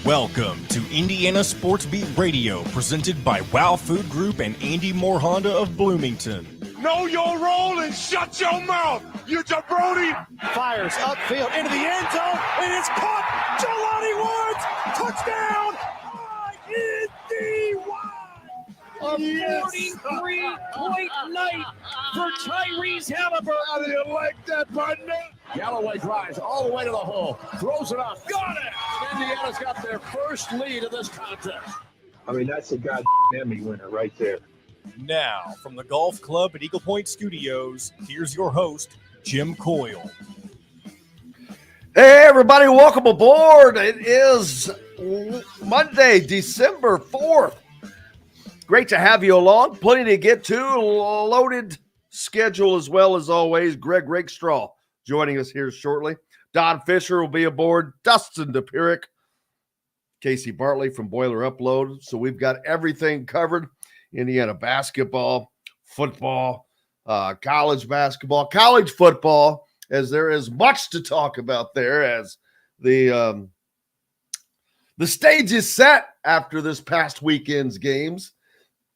Welcome to Indiana Sports Beat Radio, presented by Wow Food Group and Andy Moore Honda of Bloomington. Know your role and shut your mouth, you jabroni! Fires upfield into the end zone, and it's caught. Jelani Woods, touchdown! A 43-point night for Tyrese Halliburton. How do you like that, partner? Galloway drives all the way to the hole, throws it up, got it! Indiana's got their first lead of this contest. I mean, that's a goddamn Emmy winner right there. Now, from the Golf Club at Eagle Point Studios, here's your host, Jim Coyle. Hey, everybody, welcome aboard. It is Monday, December 4th. Great to have you along. Plenty to get to. Loaded schedule as well as always. Greg Rakestraw joining us here shortly. Don Fischer will be aboard. Dustin Dopirak. Casey Bartley from Boiler Upload. So we've got everything covered. Indiana basketball, football, college basketball, college football, as there is much to talk about there as the stage is set after this past weekend's games.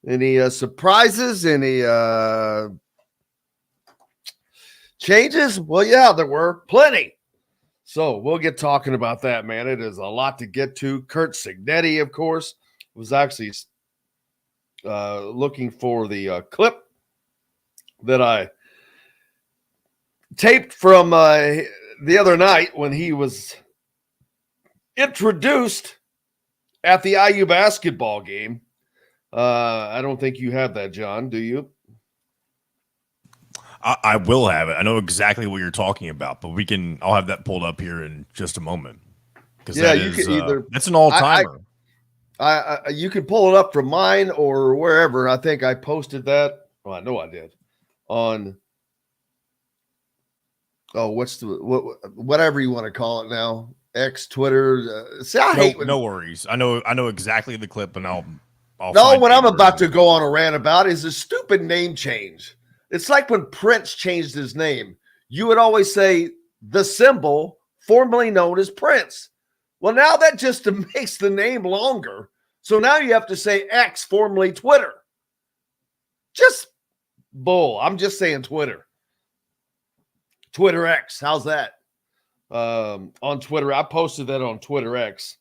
Any surprises? Any changes? Well, yeah, there were plenty. So we'll get talking about that, man. It is a lot to get to. Curt Cignetti, of course, was actually looking for the clip that I taped from the other night when he was introduced at the IU basketball game. I don't think you have that, John. Do you? I will have it. I know exactly what you're talking about, but I'll have that pulled up here in just a moment. Because yeah, you can either. That's an all-timer. You can pull it up from mine or wherever. I think I posted that. Well, I know I did on. Oh, whatever you want to call it now? X, Twitter. No worries. I know exactly the clip, and I'll what I'm about to go on a rant about is a stupid name change. It's like when Prince changed his name. You would always say the symbol, formerly known as Prince. Well, now that just makes the name longer. So now you have to say X, formerly Twitter. Just bull. I'm just saying Twitter. Twitter X. How's that? On Twitter. I posted that on Twitter X.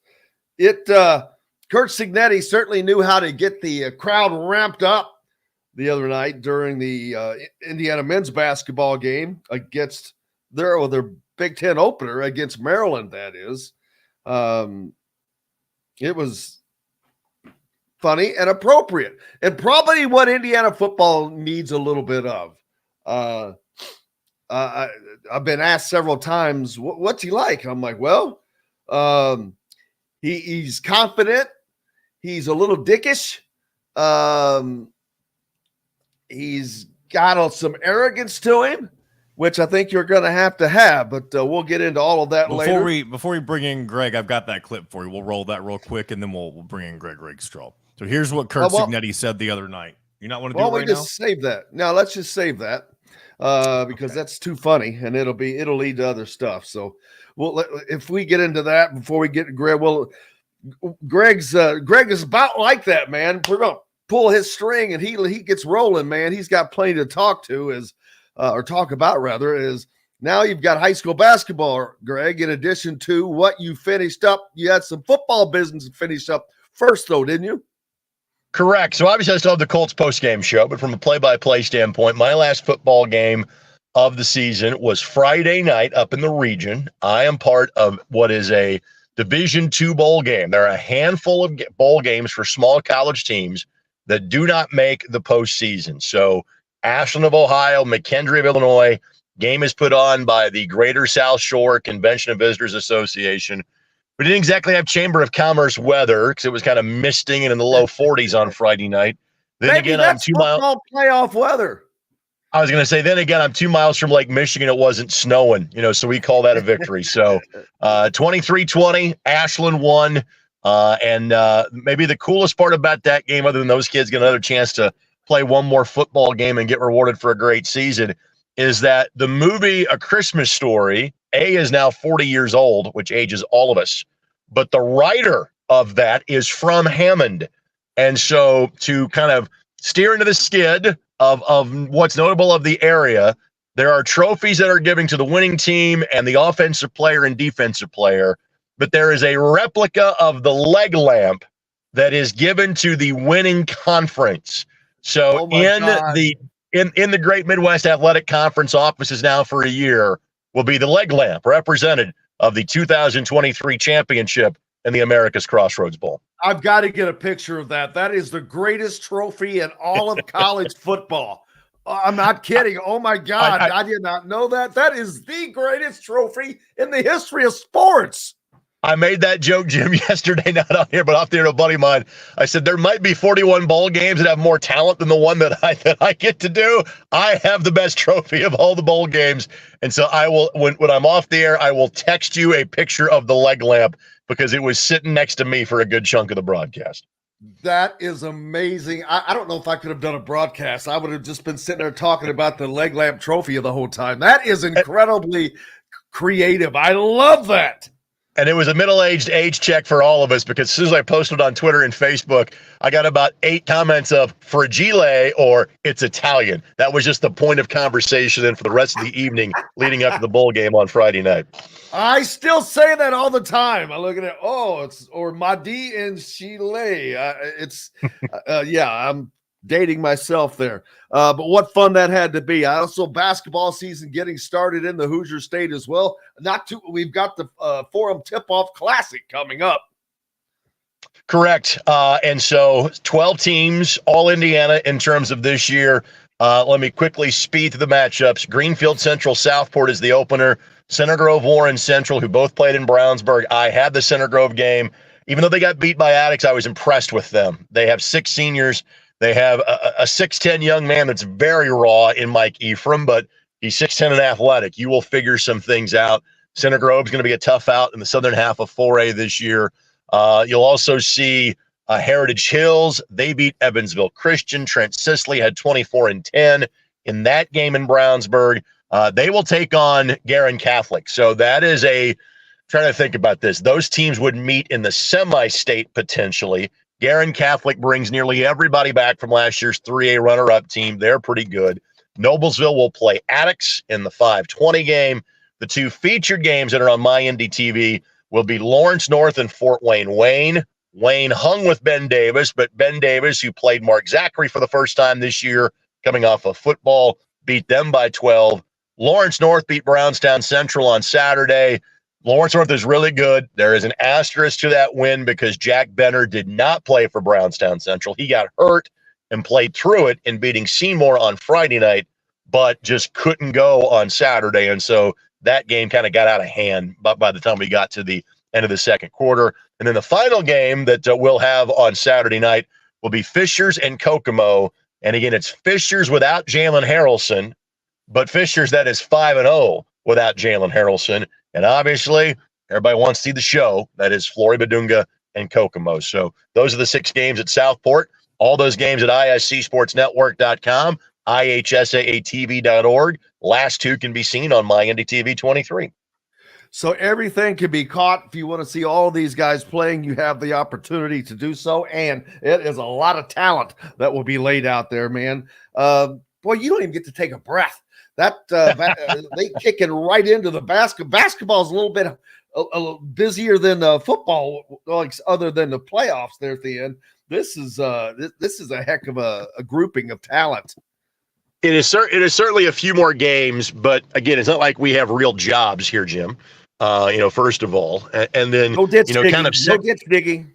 Curt Cignetti certainly knew how to get the crowd ramped up the other night during the Indiana men's basketball game against their Big Ten opener against Maryland, that is. It was funny and appropriate, and probably what Indiana football needs a little bit of. I've been asked several times, what's he like? I'm like, well, he's confident. He's a little dickish. He's got some arrogance to him, which I think you're going to have, but we'll get into all of that later. Before we bring in Greg, I've got that clip for you. We'll roll that real quick, and then we'll bring in Greg Rakestraw. So here's what Curt Cignetti said the other night. You not want to do it right now? Just save that. No, let's just save that because that's too funny, and it'll lead to other stuff. So if we get into that before we get to Greg, Greg is about like that, man. We're gonna pull his string and he gets rolling, man. He's got plenty to talk about rather. Now you've got high school basketball, Greg, in addition to what you finished up. You had some football business to finish up first, though, didn't you? Correct. So obviously I still have the Colts post-game show, but from a play-by-play standpoint, my last football game of the season was Friday night up in the region. I am part of what is a Division II bowl game. There are a handful of bowl games for small college teams that do not make the postseason. So Ashland of Ohio, McKendree of Illinois, game is put on by the Greater South Shore Convention and Visitors Association. We didn't exactly have Chamber of Commerce weather because it was kind of misting and in the low 40s on Friday night. Then Maybe again, I'm 2 miles playoff weather. I was going to say, then again, I'm 2 miles from Lake Michigan. It wasn't snowing, so we call that a victory. So 23-20, Ashland won. And maybe the coolest part about that game, other than those kids get another chance to play one more football game and get rewarded for a great season, is that the movie A Christmas Story, is now 40 years old, which ages all of us. But the writer of that is from Hammond. And so to kind of steer into the skid of what's notable of the area, there are trophies that are given to the winning team and the offensive player and defensive player, but there is a replica of the leg lamp that is given to the winning conference. So in the Great Midwest Athletic Conference offices now for a year will be the leg lamp representative of the 2023 championship in the America's Crossroads Bowl. I've got to get a picture of that. That is the greatest trophy in all of college football. I'm not kidding. Oh, my God. I did not know that. That is the greatest trophy in the history of sports. I made that joke, Jim, yesterday, not on here, but off the air to a buddy of mine. I said, there might be 41 bowl games that have more talent than the one that I get to do. I have the best trophy of all the bowl games. And so I will, when I'm off the air, I will text you a picture of the leg lamp because it was sitting next to me for a good chunk of the broadcast. That is amazing. I don't know if I could have done a broadcast. I would have just been sitting there talking about the leg lamp trophy the whole time. That is incredibly creative. I love that. And it was a middle-aged age check for all of us because as soon as I posted on Twitter and Facebook, I got about 8 comments of fragile or it's Italian. That was just the point of conversation and for the rest of the evening leading up to the bowl game on Friday night. I still say that all the time. I look at it, it's or Madi and Chile. I'm dating myself there. But what fun that had to be. Also, basketball season getting started in the Hoosier State as well. We've got the Forum Tip-Off Classic coming up. Correct. And so 12 teams, all Indiana in terms of this year. Let me quickly speed through the matchups. Greenfield Central Southport is the opener. Center Grove Warren Central, who both played in Brownsburg. I had the Center Grove game. Even though they got beat by Addicts, I was impressed with them. They have 6 seniors. They have a 6'10 young man that's very raw in Mike Ephraim, but he's 6'10 and athletic. You will figure some things out. Center Grove's going to be a tough out in the southern half of 4A this year. You'll also see Heritage Hills. They beat Evansville Christian. Trent Sisley had 24-10 in that game in Brownsburg. They will take on Garin Catholic. So that is trying to think about this. Those teams would meet in the semi-state potentially. Garin Catholic brings nearly everybody back from last year's 3A runner-up team. They're pretty good. Noblesville will play Addicts in the 520 game. The 2 featured games that are on my Indy TV will be Lawrence North and Fort Wayne. Wayne hung with Ben Davis, but Ben Davis, who played Mark Zachary for the first time this year, coming off of football, beat them by 12. Lawrence North beat Brownstown Central on Saturday. Lawrence North is really good. There is an asterisk to that win because Jack Benner did not play for Brownstown Central. He got hurt and played through it in beating Seymour on Friday night, but just couldn't go on Saturday. And so that game kind of got out of hand by the time we got to the end of the second quarter. And then the final game that we'll have on Saturday night will be Fishers and Kokomo. And again, it's Fishers without Jalen Harrelson, but Fishers that is 5-0 without Jalen Harrelson. And obviously, everybody wants to see the show. That is Flory Badunga and Kokomo. So those are the 6 games at Southport. All those games at iscsportsnetwork.com, ihsaatv.org. Last 2 can be seen on my Indy TV 23. So everything can be caught. If you want to see all these guys playing, you have the opportunity to do so. And it is a lot of talent that will be laid out there, man. Boy, you don't even get to take a breath. They kicking right into the basketball is a little bit busier than football, like other than the playoffs there at the end. This is a heck of a grouping of talent. It is certainly a few more games, but again, it's not like we have real jobs here, Jim. First of all, and then no ditch digging.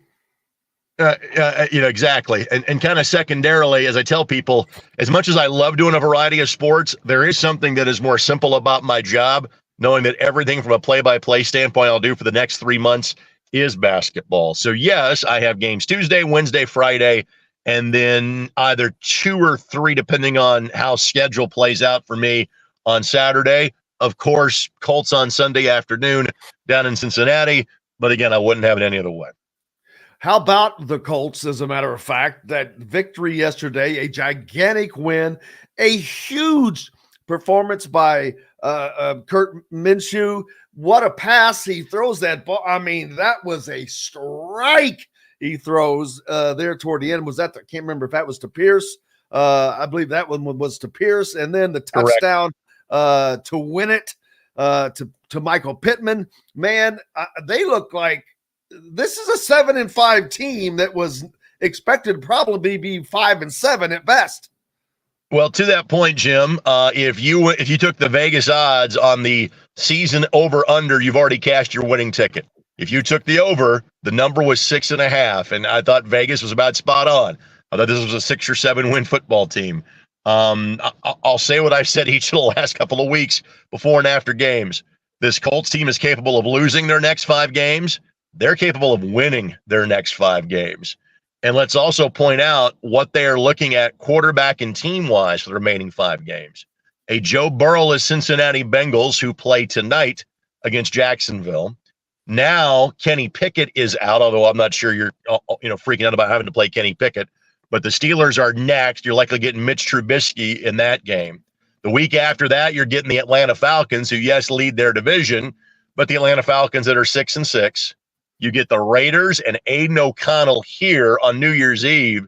Exactly. And kind of secondarily, as I tell people, as much as I love doing a variety of sports, there is something that is more simple about my job, knowing that everything from a play-by-play standpoint I'll do for the next 3 months is basketball. So yes, I have games Tuesday, Wednesday, Friday, and then either 2 or 3, depending on how schedule plays out for me on Saturday. Of course, Colts on Sunday afternoon down in Cincinnati. But again, I wouldn't have it any other way. How about the Colts, as a matter of fact? That victory yesterday, a gigantic win, a huge performance by Kurt Minshew. what a pass he throws that ball. I mean, that was a strike he throws there toward the end. Was that I can't remember if that was to Pierce. I believe that one was to Pierce, and then the touchdown to win it to Michael Pittman. Man, they look like this is a 7-5 team that was expected to probably be 5-7 at best. Well, to that point, Jim, if you took the Vegas odds on the season over/under, you've already cashed your winning ticket. If you took the over, the number was 6.5, and I thought Vegas was about spot on. I thought this was a 6 or 7 win football team. I'll say what I've said each of the last couple of weeks before and after games. This Colts team is capable of losing their next 5 games. They're capable of winning their next 5 games. And let's also point out what they are looking at quarterback and team-wise for the remaining 5 games. A Joe Burrow-less Cincinnati Bengals who play tonight against Jacksonville. Now Kenny Pickett is out, although I'm not sure you're freaking out about having to play Kenny Pickett. But the Steelers are next. You're likely getting Mitch Trubisky in that game. The week after that, you're getting the Atlanta Falcons, who, yes, lead their division, but the Atlanta Falcons that are 6-6. You get the Raiders and Aiden O'Connell here on New Year's Eve.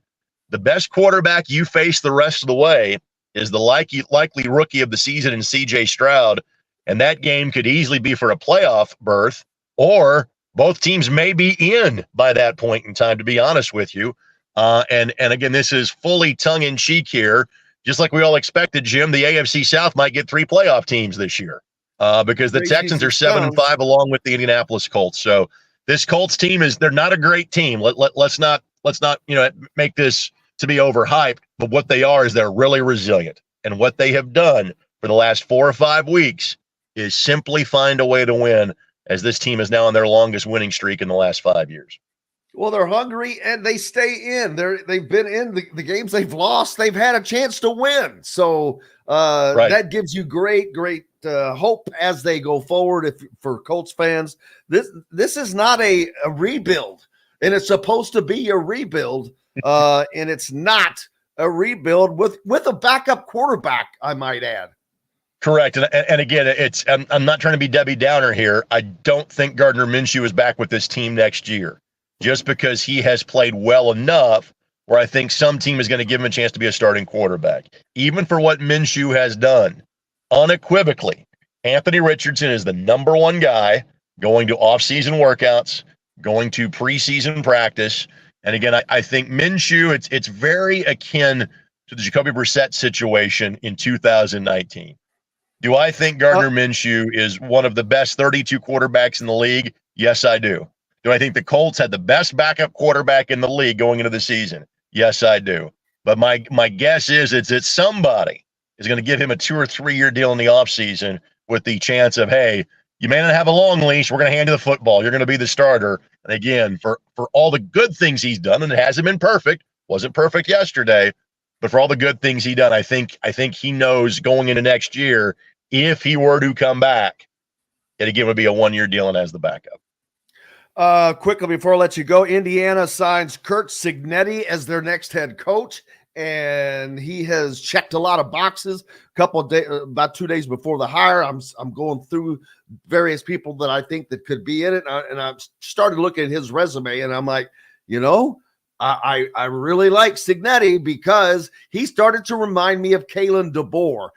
The best quarterback you face the rest of the way is the likely rookie of the season in C.J. Stroud, and that game could easily be for a playoff berth, or both teams may be in by that point in time, to be honest with you. And again, this is fully tongue-in-cheek here. Just like we all expected, Jim, the AFC South might get 3 playoff teams this year because the Texans are 7-5 along with the Indianapolis Colts. So this Colts team they're not a great team. Let's not make this to be overhyped, but what they are is they're really resilient. And what they have done for the last 4 or 5 weeks is simply find a way to win, as this team is now on their longest winning streak in the last 5 years. Well, they're hungry and they stay in. They've been in the games they've lost. They've had a chance to win. So that gives you great hope as they go forward. For Colts fans, this is not a rebuild, and it's supposed to be a rebuild, and it's not a rebuild with a backup quarterback, I might add. Correct. And again, I'm not trying to be Debbie Downer here. I don't think Gardner Minshew is back with this team next year, just because he has played well enough where I think some team is going to give him a chance to be a starting quarterback. Even for what Minshew has done, unequivocally, Anthony Richardson is the number 1 guy going to off-season workouts, going to preseason practice. And again, I think Minshew, it's very akin to the Jacoby Brissett situation in 2019. Do I think Gardner Minshew is one of the best 32 quarterbacks in the league? Yes, I do. Do I think the Colts had the best backup quarterback in the league going into the season? Yes, I do. But my guess is it's somebody is going to give him a 2 or 3 year deal in the offseason with the chance of, hey, you may not have a long leash. We're going to hand you the football. You're going to be the starter. And again, for all the good things he's done, and it hasn't been perfect, wasn't perfect yesterday, but for all the good things he done, I think he knows going into next year, if he were to come back, it again would be a 1 year deal and as the backup. Quickly before I let you go, Indiana signs Curt Cignetti as their next head coach, and he has checked a lot of boxes. About 2 days before the hire, I'm going through various people that I think that could be in it, and I started looking at his resume, and I'm like, I really like Cignetti because he started to remind me of Kalen DeBoer.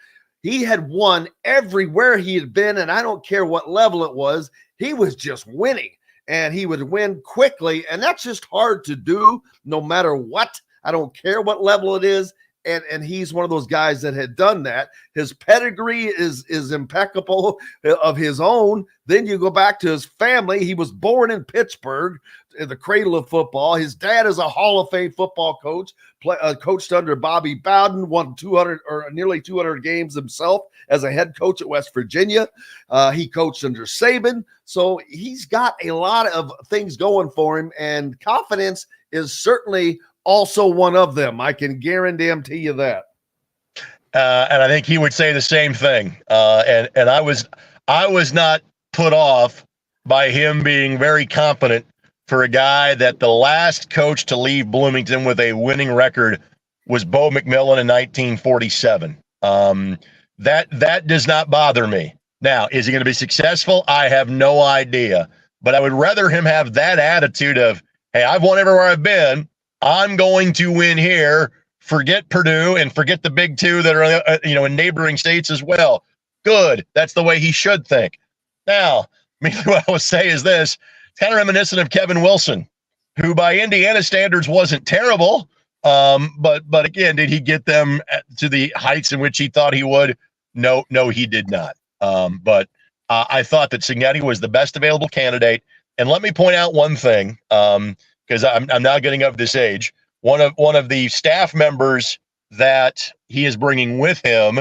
He had won everywhere he had been, and I don't care what level it was, he was just winning. And he would win quickly, and that's just hard to do no matter what. I don't care what level it is, and he's one of those guys that had done that. His pedigree is impeccable of his own. Then you go back to his family. He was born in Pittsburgh, in the cradle of football. His dad is a Hall of Fame football coach, coached under Bobby Bowden, won 200 or nearly 200 games himself as a head coach at West Virginia. He coached under Saban. So he's got a lot of things going for him, and confidence is certainly also one of them. I can guarantee you that. And I think he would say the same thing. And I was not put off by him being very competent for a guy that the last coach to leave Bloomington with a winning record was Bo McMillan in 1947. That does not bother me. Now, is he going to be successful? I have no idea. But I would rather him have that attitude of, hey, I've won everywhere I've been. I'm going to win here. Forget Purdue and forget the big two that are, in neighboring states as well. Good. That's the way he should think. Now, what I would say is this. It's kind of reminiscent of Kevin Wilson, who by Indiana standards wasn't terrible. But again, did he get them to the heights in which he thought he would? No, he did not. But I thought that Cignetti was the best available candidate. And let me point out one thing, because I'm now getting of this age. One of the staff members that he is bringing with him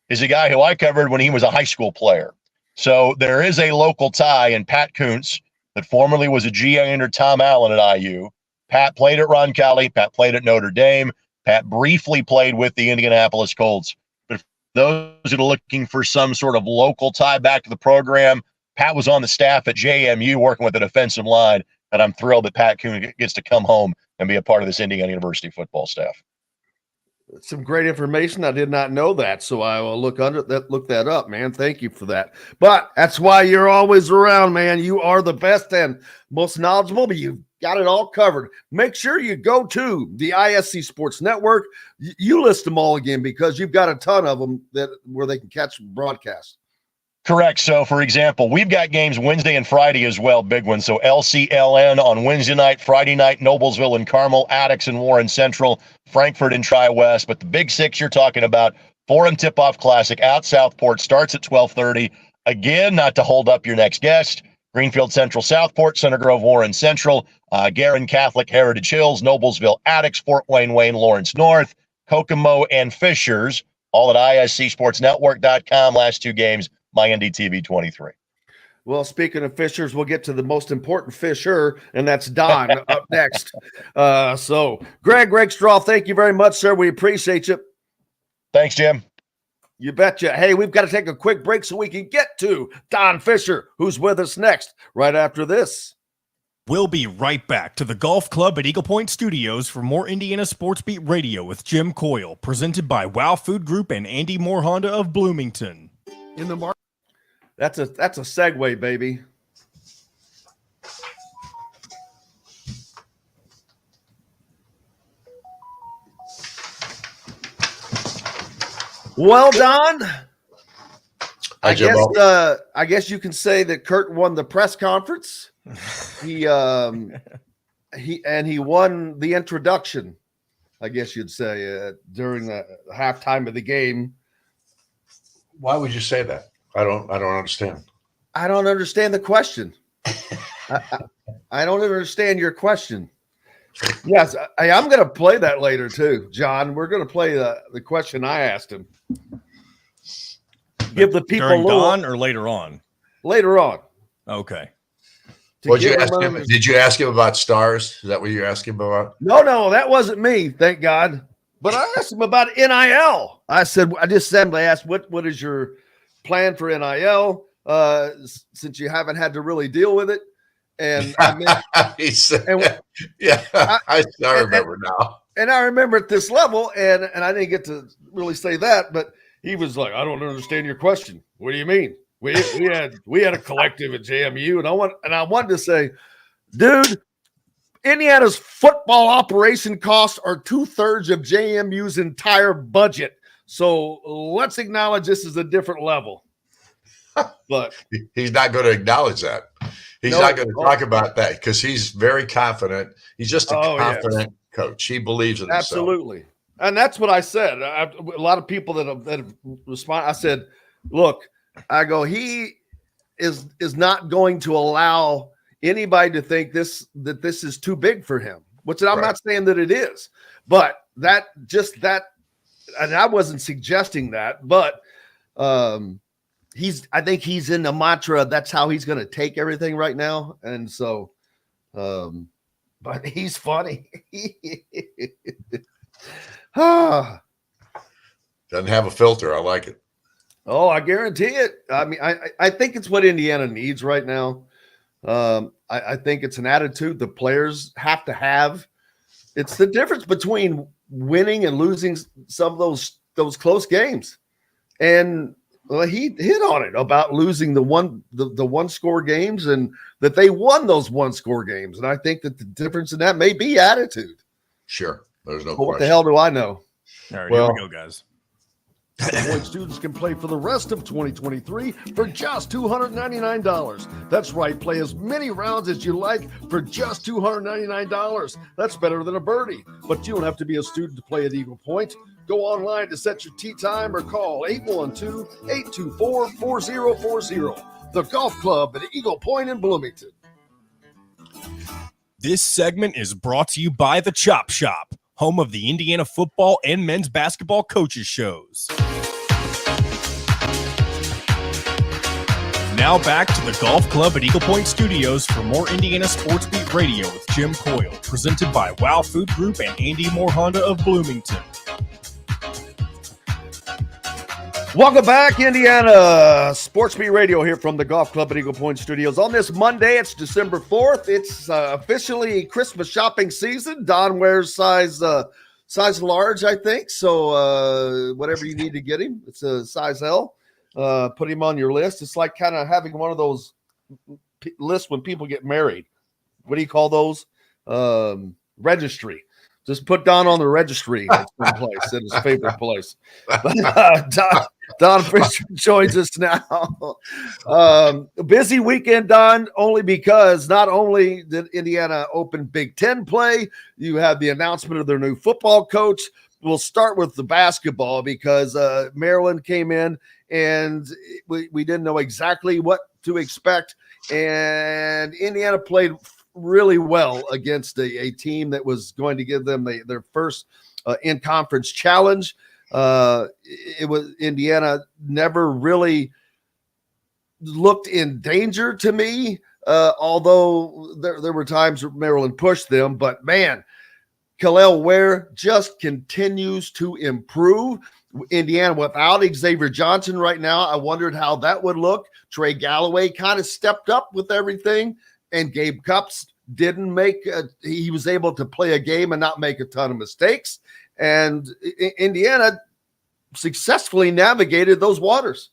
is a guy who I covered when he was a high school player. So there is a local tie in Pat Kuntz that formerly was a GA under Tom Allen at IU. Pat played at Roncalli. Pat played at Notre Dame. Pat briefly played with the Indianapolis Colts. But for those that are looking for some sort of local tie back to the program, Pat was on the staff at JMU working with the defensive line, and I'm thrilled that Pat Kuntz gets to come home and be a part of this Indiana University football staff. Some great information. I did not know that, so I will look that up, man. Thank you for that. But that's why you're always around, man. You are the best and most knowledgeable, but you've got it all covered. Make sure you go to the ISC Sports Network. You list them all again because you've got a ton of them where they can catch broadcasts. Correct. So, for example, we've got games Wednesday and Friday as well, big ones. So LCLN on Wednesday night, Friday night, Noblesville and Carmel, Attucks and Warren Central, Frankfort and Tri-West. But the big six you're talking about, Forum Tip-Off Classic out Southport, starts at 12:30. Again, not to hold up your next guest, Greenfield Central, Southport, Center Grove, Warren Central, Garin Catholic, Heritage Hills, Noblesville, Attucks, Fort Wayne, Lawrence North, Kokomo, and Fishers, all at iscsportsnetwork.com. Last two games, my NDTV 23. Well, speaking of Fishers, we'll get to the most important Fisher, and that's Don up next. So, Greg Rakestraw, thank you very much, sir. We appreciate you. Thanks, Jim. You betcha. Hey, we've got to take a quick break so we can get to Don Fisher, who's with us next, right after this. We'll be right back to the Golf Club at Eagle Point Studios for more Indiana Sports Beat Radio with Jim Coyle, presented by Wow Food Group and Andy Moore Honda of Bloomington. In the market. That's a segue, baby. Well, Don, I guess you can say that Kurt won the press conference. He won the introduction, I guess you'd say, during the halftime of the game. Why would you say that? I don't understand. I don't understand the question. I don't understand your question. Yes, I'm going to play that later too, John. We're going to play the question I asked him. Give the people during dawn or later on? Later on. Okay. Did you ask him about stars? Is that what you're asking about? No, that wasn't me. Thank God. But I asked him about NIL. I just simply asked, what is your plan for NIL? Since you haven't had to really deal with it. And I mean, he said, I remember now. And I remember at this level, and I didn't get to really say that, but he was like, I don't understand your question. What do you mean? We had a collective at JMU, and I wanted to say, dude, Indiana's football operation costs are 2/3 of JMU's entire budget. So let's acknowledge this is a different level. But he's not going to acknowledge that. He's not going to talk about that because he's very confident. He's just a confident coach. He believes in himself. Absolutely. And that's what I said. A lot of people that have responded, I said, look, I go, he is not going to allow anybody to think that this is too big for him, which I'm not saying that it is, but that, and I wasn't suggesting that, but I think he's in the mantra. That's how he's going to take everything right now. And so, but he's funny. Doesn't have a filter. I like it. Oh, I guarantee it. I mean, I think it's what Indiana needs right now. I think it's an attitude the players have to have. It's the difference between winning and losing some of those close games. And Well, he hit on it about losing the one score games, and that they won those one score games. And I think that the difference in that may be attitude. Sure. There's no But question. what the hell do I know? All right, Well, here we go, guys. Point students can play for the rest of 2023 for just $299. That's right. Play as many rounds as you like for just $299. That's better than a birdie. But you don't have to be a student to play at Eagle Point. Go online to set your tee time or call 812-824-4040. The Golf Club at Eagle Point in Bloomington. This segment is brought to you by the Chop Shop, home of the Indiana football and men's basketball coaches shows. Now back to the Golf Club at Eagle Point Studios for more Indiana Sports Beat Radio with Jim Coyle, presented by Wow Food Group and Andy Moore Honda of Bloomington. Welcome back, Indiana Sports Beat Radio here from the Golf Club at Eagle Point Studios. On this Monday, it's December 4th. It's officially Christmas shopping season. Don wears size large, I think. So whatever you need to get him, it's a size L. Put him on your list. It's like kind of having one of those lists when people get married. What do you call those? Registry. Just put Don on the registry at some place, at his favorite place. Don Fischer joins us now. Busy weekend, Don, only because not only did Indiana open Big Ten play, you have the announcement of their new football coach. We'll start with the basketball because Maryland came in and we didn't know exactly what to expect. And Indiana played really well against a team that was going to give them their first in-conference challenge. It was Indiana never really looked in danger to me, although there were times where Maryland pushed them. But, man, Khalil Ware just continues to improve. Indiana without Xavier Johnson right now, I wondered how that would look. Trey Galloway kind of stepped up with everything. And Gabe Cupps didn't make he was able to play a game and not make a ton of mistakes. And Indiana successfully navigated those waters.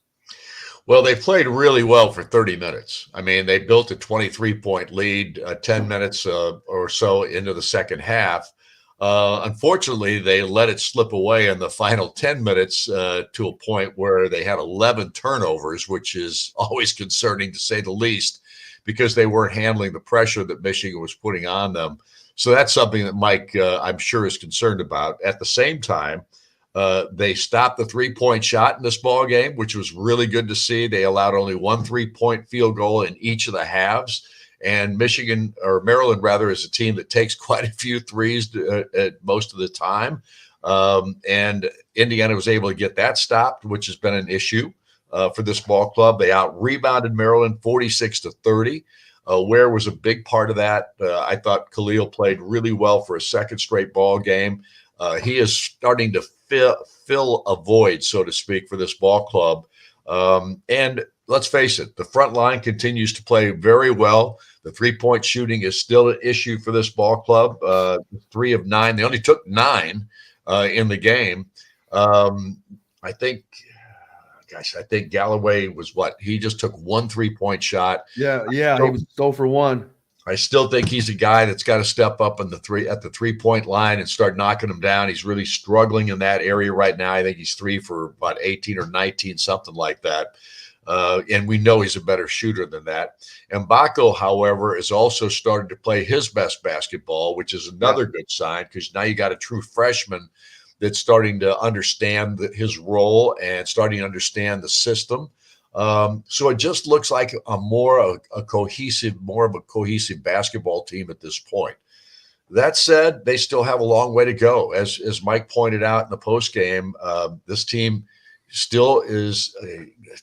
Well, they played really well for 30 minutes. I mean, they built a 23-point lead 10 minutes or so into the second half. Unfortunately, they let it slip away in the final 10 minutes to a point where they had 11 turnovers, which is always concerning to say the least, because they weren't handling the pressure that Michigan was putting on them. So that's something that Mike, I'm sure, is concerned about. At the same time, they stopped the three-point shot in this ball game, which was really good to see. They allowed only one three-point field goal in each of the halves. And Maryland, rather, is a team that takes quite a few threes at most of the time. And Indiana was able to get that stopped, which has been an issue for this ball club. They out-rebounded Maryland 46-30. Ware was a big part of that. I thought Khalil played really well for a second straight ball game. He is starting to fill a void, so to speak, for this ball club. And let's face it, the front line continues to play very well. The three-point shooting is still an issue for this ball club. 3 of 9. They only took 9 in the game. I think Galloway was what? He just took 1 3-point shot. Yeah, he was 0 for 1. I still think he's a guy that's got to step up at the 3-point line and start knocking them down. He's really struggling in that area right now. I think he's 3 for about 18 or 19, something like that. And we know he's a better shooter than that. And Mbako, however, is also starting to play his best basketball, which is another good sign, because now you got a true freshman that's starting to understand his role and starting to understand the system. So it just looks like a more of a cohesive basketball team at this point. That said, they still have a long way to go. As Mike pointed out in the postgame, this team still is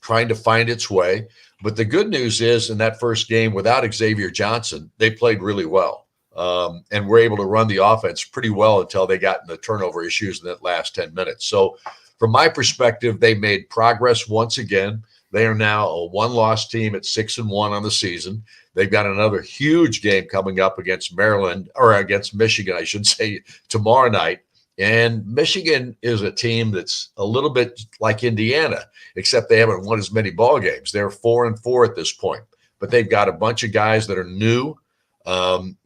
trying to find its way. But the good news is, in that first game without Xavier Johnson, they played really well. And were able to run the offense pretty well until they got in the turnover issues in that last 10 minutes. So from my perspective, they made progress once again. They are now a one-loss team at 6-1 on the season. They've got another huge game coming up against Michigan, I should say, tomorrow night And Michigan is a team that's a little bit like Indiana, except they haven't won as many ball games. They're 4-4 at this point, but they've got a bunch of guys that are new.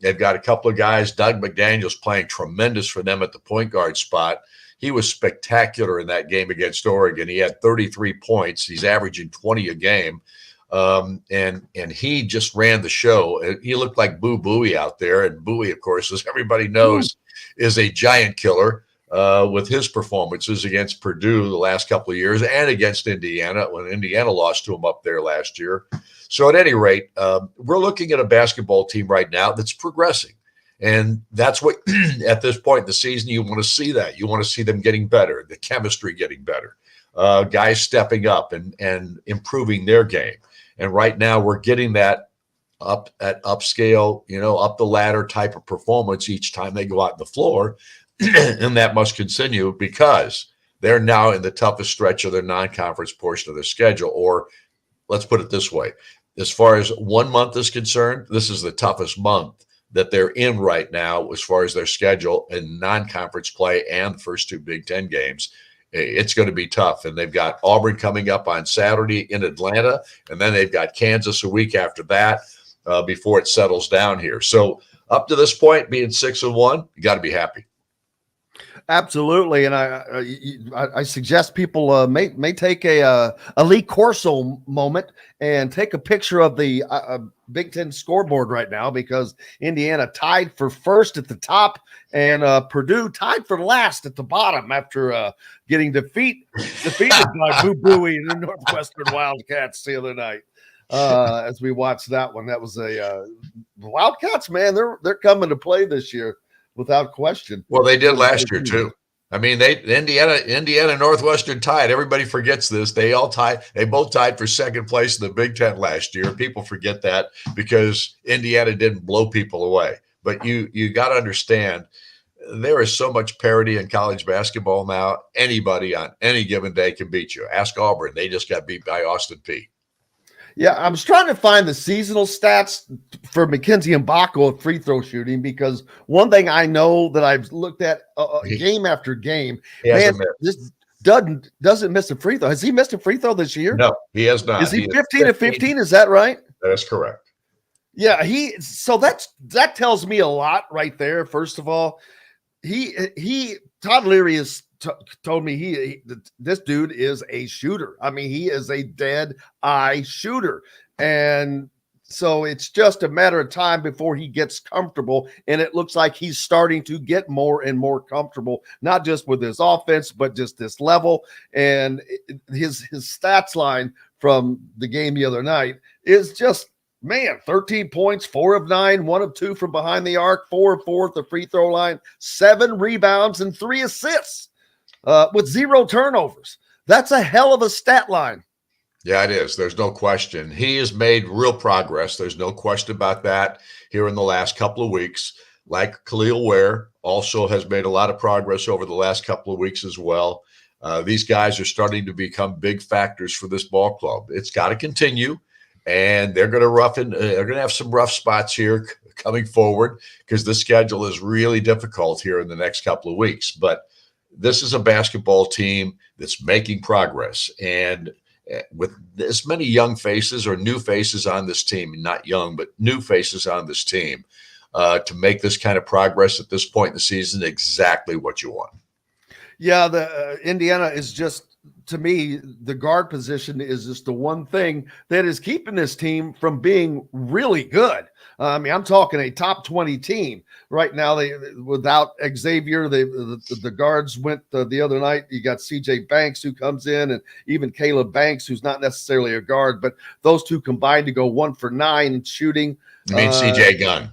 They've got a couple of guys. Doug McDaniel's playing tremendous for them at the point guard spot. He was spectacular in that game against Oregon. He had 33 points. He's averaging 20 a game. And he just ran the show. He looked like Boo Buie out there. And Buie, of course, as everybody knows, is a giant killer with his performances against Purdue the last couple of years and against Indiana when Indiana lost to him up there last year. So at any rate, we're looking at a basketball team right now that's progressing. And that's what, at this point in the season, you want to see that. You want to see them getting better, the chemistry getting better, guys stepping up and improving their game. And right now we're getting that up at upscale, up the ladder type of performance each time they go out on the floor. And that must continue because they're now in the toughest stretch of their non-conference portion of their schedule. Or let's put it this way. As far as 1 month is concerned, this is the toughest month that they're in right now as far as their schedule in non-conference play and the first two Big Ten games. It's going to be tough. And they've got Auburn coming up on Saturday in Atlanta, and then they've got Kansas a week after that before it settles down here. So up to this point, being 6-1, you got to be happy. Absolutely, and I suggest people may take a Lee Corso moment and take a picture of the Big Ten scoreboard right now because Indiana tied for first at the top and Purdue tied for last at the bottom after getting defeated by Boo Buie and the Northwestern Wildcats the other night. As we watched that one, that was a Wildcats, man. They're coming to play this year. Without question. Well, they did last year too. I mean, Indiana Northwestern tied. Everybody forgets this. They both tied for second place in the Big Ten last year. People forget that because Indiana didn't blow people away. But you got to understand, there is so much parity in college basketball now. Anybody on any given day can beat you. Ask Auburn. They just got beat by Austin Peay. Yeah, I was trying to find the seasonal stats for Mackenzie Mbako at free throw shooting because one thing I know that I've looked at game after game, man, this doesn't miss a free throw. Has he missed a free throw this year? No, he has not. Is he 15 to 15? Is that right? That is correct. Yeah, so that tells me a lot right there. First of all, Todd Leary has told me this dude is a shooter. I mean, he is a dead eye shooter. And so it's just a matter of time before he gets comfortable. And it looks like he's starting to get more and more comfortable, not just with his offense, but just this level. And his stats line from the game the other night is just, man, 13 points, 4 of 9, 1 of 2 from behind the arc, 4 of 4 at the free throw line, 7 rebounds and 3 assists. With 0 turnovers. That's a hell of a stat line. Yeah, it is. There's no question. He has made real progress. There's no question about that here in the last couple of weeks. Like Khalil Ware also has made a lot of progress over the last couple of weeks as well. These guys are starting to become big factors for this ball club. It's got to continue, and they're going to have some rough spots here coming forward because the schedule is really difficult here in the next couple of weeks. But this is a basketball team that's making progress. And with as many young faces or new faces on this team, not young, but new faces on this team, to make this kind of progress at this point in the season, exactly what you want. Yeah, the Indiana is just, to me, the guard position is just the one thing that is keeping this team from being really good. I mean, I'm talking a top 20 team right now. They without Xavier, the guards went the other night. You got CJ Banks who comes in, and even Caleb Banks, who's not necessarily a guard, but those two combined to go 1 for 9 shooting. You mean CJ Gunn?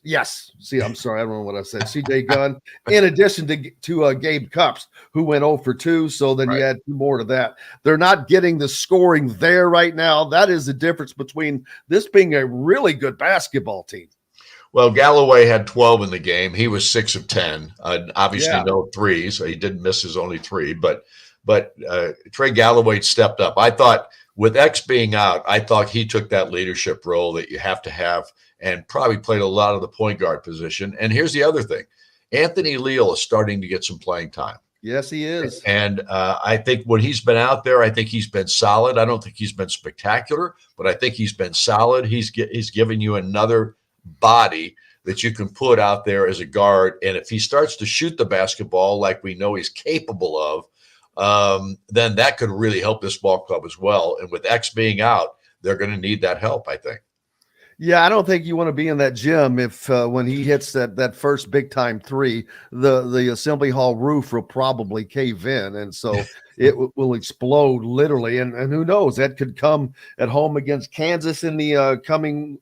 Yes. See, I'm sorry, I don't know what I said. CJ Gunn, in addition to Gabe Cups, who went 0 for 2. So then you add 2 more to that. They're not getting the scoring there right now. That is the difference between this being a really good basketball team. Well, Galloway had 12 in the game. He was 6 of 10. Obviously, no threes. So he didn't miss his only 3. But Trey Galloway stepped up. I thought with X being out, I thought he took that leadership role that you have to have and probably played a lot of the point guard position. And here's the other thing. Anthony Leal is starting to get some playing time. Yes, he is. And I think when he's been out there, I think he's been solid. I don't think he's been spectacular, but I think he's been solid. He's given you another body that you can put out there as a guard. And if he starts to shoot the basketball like we know he's capable of, then that could really help this ball club as well. And with X being out, they're going to need that help, I think. Yeah, I don't think you want to be in that gym if when he hits that first big time three, the assembly hall roof will probably cave in, and so it will explode literally. And who knows, that could come at home against Kansas in the coming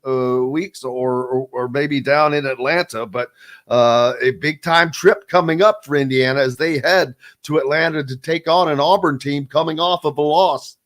weeks, or maybe down in Atlanta. But a big time trip coming up for Indiana as they head to Atlanta to take on an Auburn team coming off of a loss.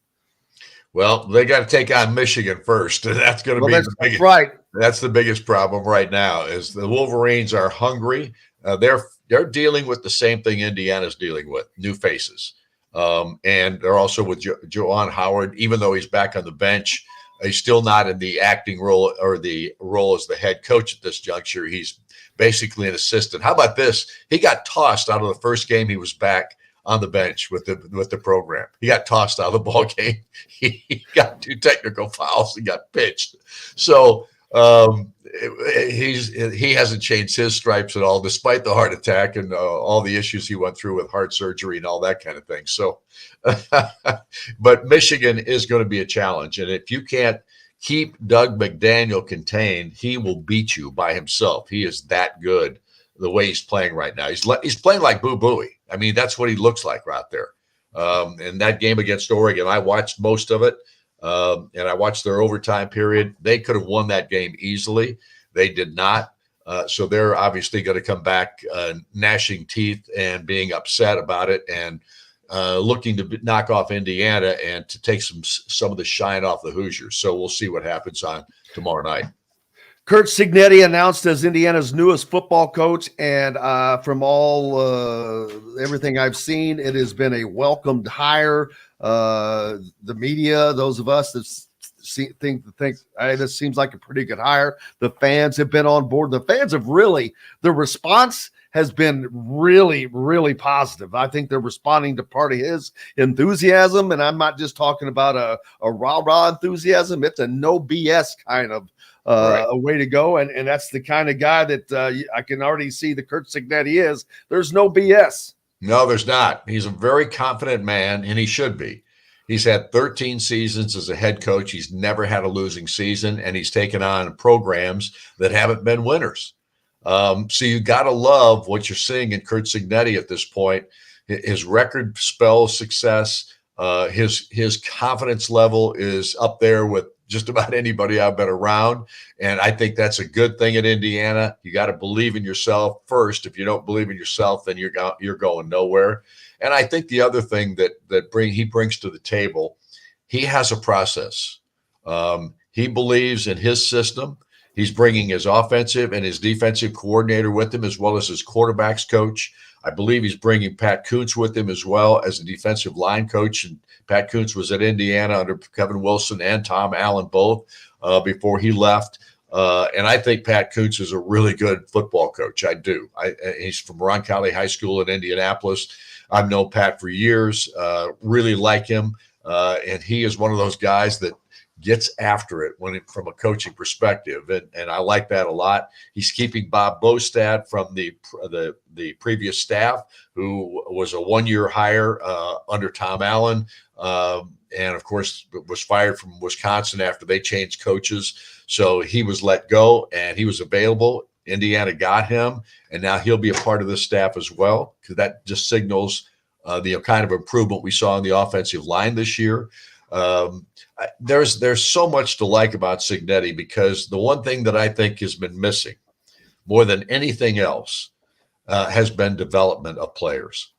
Well, they got to take on Michigan first, and that's going to be the biggest, right. That's the biggest problem right now. Is the Wolverines are hungry. They're dealing with the same thing Indiana's dealing with: new faces, and they're also with Juwan Howard. Even though he's back on the bench, he's still not in the acting role or the role as the head coach at this juncture. He's basically an assistant. How about this? He got tossed out of the first game he was back on the bench with the program. He got tossed out of the ball game. He got 2 technical fouls and got pitched. So he hasn't changed his stripes at all, despite the heart attack and all the issues he went through with heart surgery and all that kind of thing. So, but Michigan is going to be a challenge, and if you can't keep Doug McDaniel contained, he will beat you by himself. He is that good. The way he's playing right now, he's playing like Boo Booey. I mean, that's what he looks like out there. And that game against Oregon, I watched most of it, and I watched their overtime period. They could have won that game easily. They did not. So they're obviously going to come back gnashing teeth and being upset about it, and looking to knock off Indiana and to take some of the shine off the Hoosiers. So we'll see what happens on tomorrow night. Kurt Cignetti announced as Indiana's newest football coach, and from all everything I've seen, it has been a welcomed hire. The media, those of us that think hey, this seems like a pretty good hire. The fans have been on board. The fans have the response has been really, really positive. I think they're responding to part of his enthusiasm, and I'm not just talking about a rah-rah enthusiasm. It's a no BS kind of a way to go, and that's the kind of guy that I can already see the Kurt Cignetti is. There's no BS. No, there's not. He's a very confident man, and he should be. He's had 13 seasons as a head coach. He's never had a losing season, and he's taken on programs that haven't been winners. So you got to love what you're seeing in Kurt Cignetti at this point. His record spells success. His confidence level is up there with just about anybody I've been around. And I think that's a good thing at Indiana. You got to believe in yourself first. If you don't believe in yourself, then you're going nowhere. And I think the other thing that he brings to the table, he has a process. He believes in his system. He's bringing his offensive and his defensive coordinator with him, as well as his quarterbacks coach. I believe he's bringing Pat Kuntz with him as well as a defensive line coach. And Pat Kuntz was at Indiana under Kevin Wilson and Tom Allen both before he left. And I think Pat Kuntz is a really good football coach. I do. He's from Roncalli High School in Indianapolis. I've known Pat for years, really like him. And he is one of those guys that gets after it from a coaching perspective. And I like that a lot. He's keeping Bob Bostad from the previous staff, who was a one-year hire under Tom Allen. And of course was fired from Wisconsin after they changed coaches. So he was let go and he was available. Indiana got him, and now he'll be a part of the staff as well, because that just signals the kind of improvement we saw in the offensive line this year. There's so much to like about Cignetti, because the one thing that I think has been missing more than anything else has been development of players.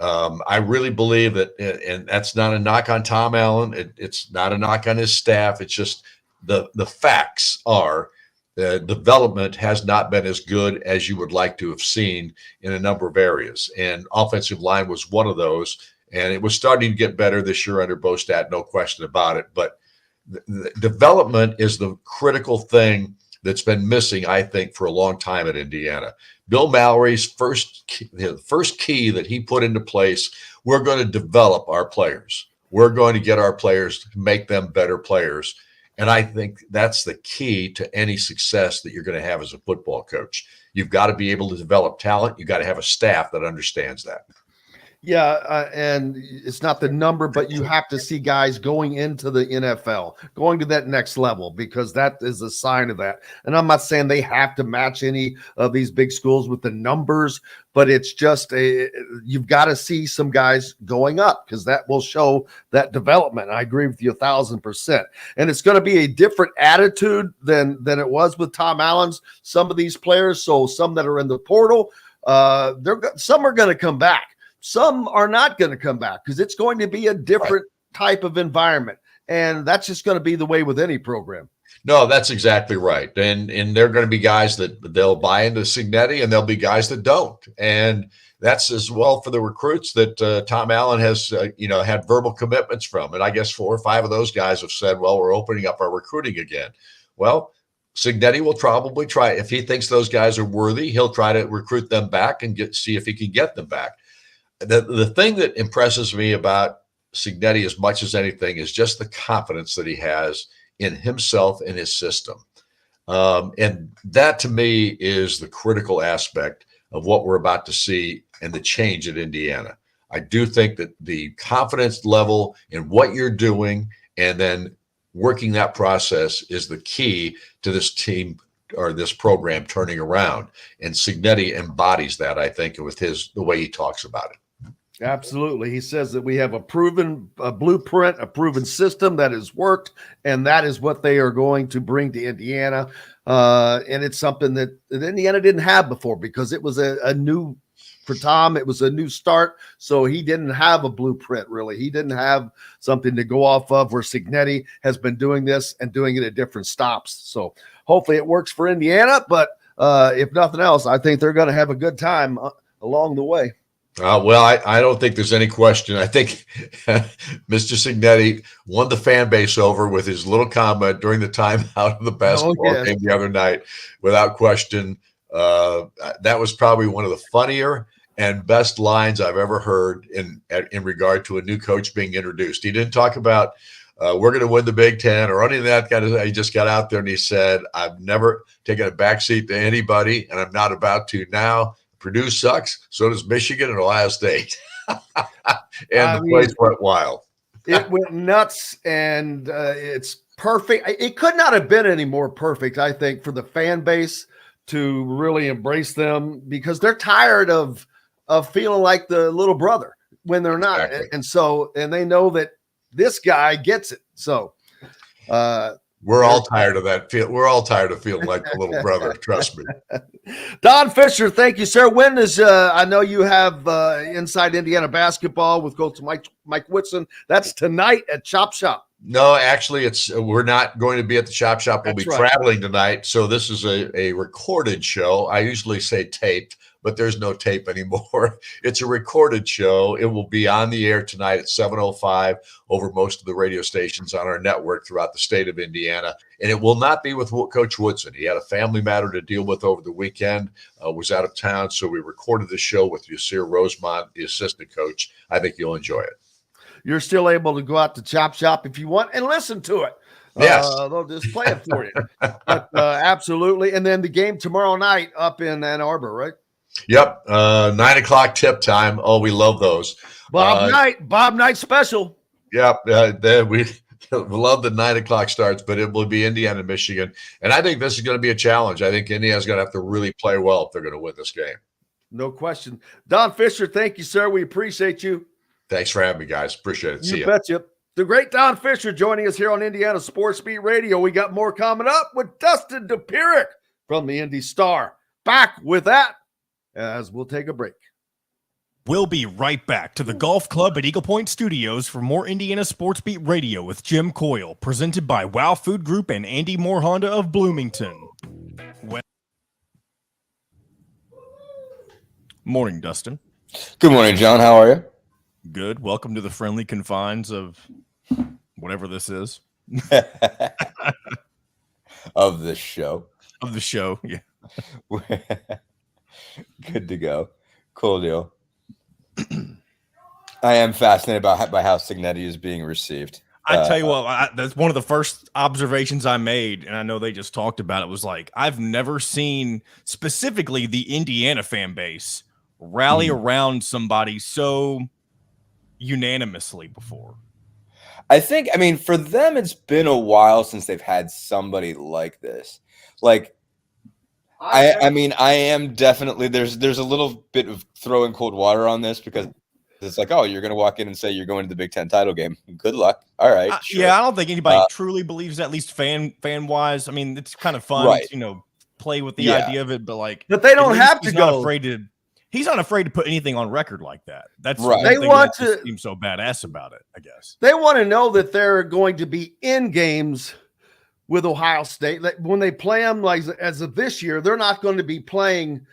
I really believe that, and that's not a knock on Tom Allen. It's not a knock on his staff. It's just the facts are development has not been as good as you would like to have seen in a number of areas. And offensive line was one of those. And it was starting to get better this year under Bostad, no question about it. But the development is the critical thing that's been missing, I think, for a long time at Indiana. Bill Mallory's first key that he put into place, we're going to develop our players. We're going to get our players to make them better players. And I think that's the key to any success that you're going to have as a football coach. You've got to be able to develop talent. You've got to have a staff that understands that. Yeah, and it's not the number, but you have to see guys going into the NFL, going to that next level, because that is a sign of that. And I'm not saying they have to match any of these big schools with the numbers, but it's just you've got to see some guys going up, because that will show that development. I agree with you 1,000%. And it's going to be a different attitude than it was with Tom Allen's. Some of these players, so some that are in the portal, some are going to come back. Some are not going to come back, because it's going to be a different type of environment. And that's just going to be the way with any program. No, that's exactly right. And there are going to be guys that they'll buy into Cignetti, and there'll be guys that don't. And that's as well for the recruits that Tom Allen has, had verbal commitments from. And I guess 4 or 5 of those guys have said, well, we're opening up our recruiting again. Well, Cignetti will probably try. If he thinks those guys are worthy, he'll try to recruit them back and see if he can get them back. The thing that impresses me about Cignetti as much as anything is just the confidence that he has in himself and his system. And that, to me, is the critical aspect of what we're about to see and the change at Indiana. I do think that the confidence level in what you're doing and then working that process is the key to this team or this program turning around. And Cignetti embodies that, I think, with the way he talks about it. Absolutely. He says that we have a proven blueprint, a proven system that has worked, and that is what they are going to bring to Indiana. And it's something that Indiana didn't have before, because it was a new for Tom. It was a new start. So he didn't have a blueprint, really. He didn't have something to go off of, where Cignetti has been doing this and doing it at different stops. So hopefully it works for Indiana. But if nothing else, I think they're going to have a good time along the way. Well, I don't think there's any question. I think Mr. Cignetti won the fan base over with his little comment during the timeout of the basketball game the other night, without question. That was probably one of the funnier and best lines I've ever heard in regard to a new coach being introduced. He didn't talk about we're going to win the Big Ten or any of that kind of. He just got out there and he said, "I've never taken a backseat to anybody, and I'm not about to now. Purdue sucks. So does Michigan and Ohio State." And the place went wild. It went nuts, and it's perfect. It could not have been any more perfect, I think, for the fan base to really embrace them, because they're tired of feeling like the little brother when they're not. Exactly. And they know that this guy gets it. So we're all tired of that. We're all tired of feeling like the little brother. Trust me. Don Fischer, thank you, sir. When is I know you have Inside Indiana Basketball with Coach Mike Whitson. That's tonight at Chop Shop. No, actually, we're not going to be at the Chop Shop. We'll be traveling tonight. So this is a recorded show. I usually say taped, but there's no tape anymore. It's a recorded show. It will be on the air tonight at 7:05 over most of the radio stations on our network throughout the state of Indiana. And it will not be with Coach Woodson. He had a family matter to deal with over the weekend, was out of town. So we recorded the show with Yasir Rosemont, the assistant coach. I think you'll enjoy it. You're still able to go out to Chop Shop if you want and listen to it. Yes. They'll just play it for you. But, absolutely. And then the game tomorrow night up in Ann Arbor, right? Yep. 9:00 tip time. Oh, we love those. Bob Knight special. Yep. We love the 9:00 starts, but it will be Indiana, Michigan. And I think this is going to be a challenge. I think Indiana's going to have to really play well if they're going to win this game. No question. Don Fischer, thank you, sir. We appreciate you. Thanks for having me, guys. Appreciate it. See you. You betcha. The great Don Fischer joining us here on Indiana Sports Beat Radio. We got more coming up with Dustin Dopirak from the Indy Star. Back with that as we'll take a break. We'll be right back to the Golf Club at Eagle Point Studios for more Indiana Sports Beat Radio with Jim Coyle, presented by Wow Food Group and Andy Moore Honda of Bloomington. Morning, Dustin. Good morning, John. How are you? Good. Welcome to the friendly confines of whatever this is. Of this show. of the show. Yeah. Good to go. Cool deal. I am fascinated by how Signetti is being received. I tell you what, that's one of the first observations I made, and I know they just talked about it, was like, I've never seen specifically the Indiana fan base rally around somebody so unanimously before. I mean, for them, it's been a while since they've had somebody like this. Like, I mean, I am definitely, there's a little bit of throwing cold water on this because it's like, oh, you're going to walk in and say you're going to the Big Ten title game. Good luck. All right. Sure. Yeah, I don't think anybody truly believes that, at least fan wise. I mean, it's kind of fun, play with the idea of it, but they don't have to go. He's not afraid to put anything on record like that. That's right. They want to seem so badass about it, I guess. They want to know that they're going to be in games with Ohio State. When they play them, like as of this year, they're not going to be playing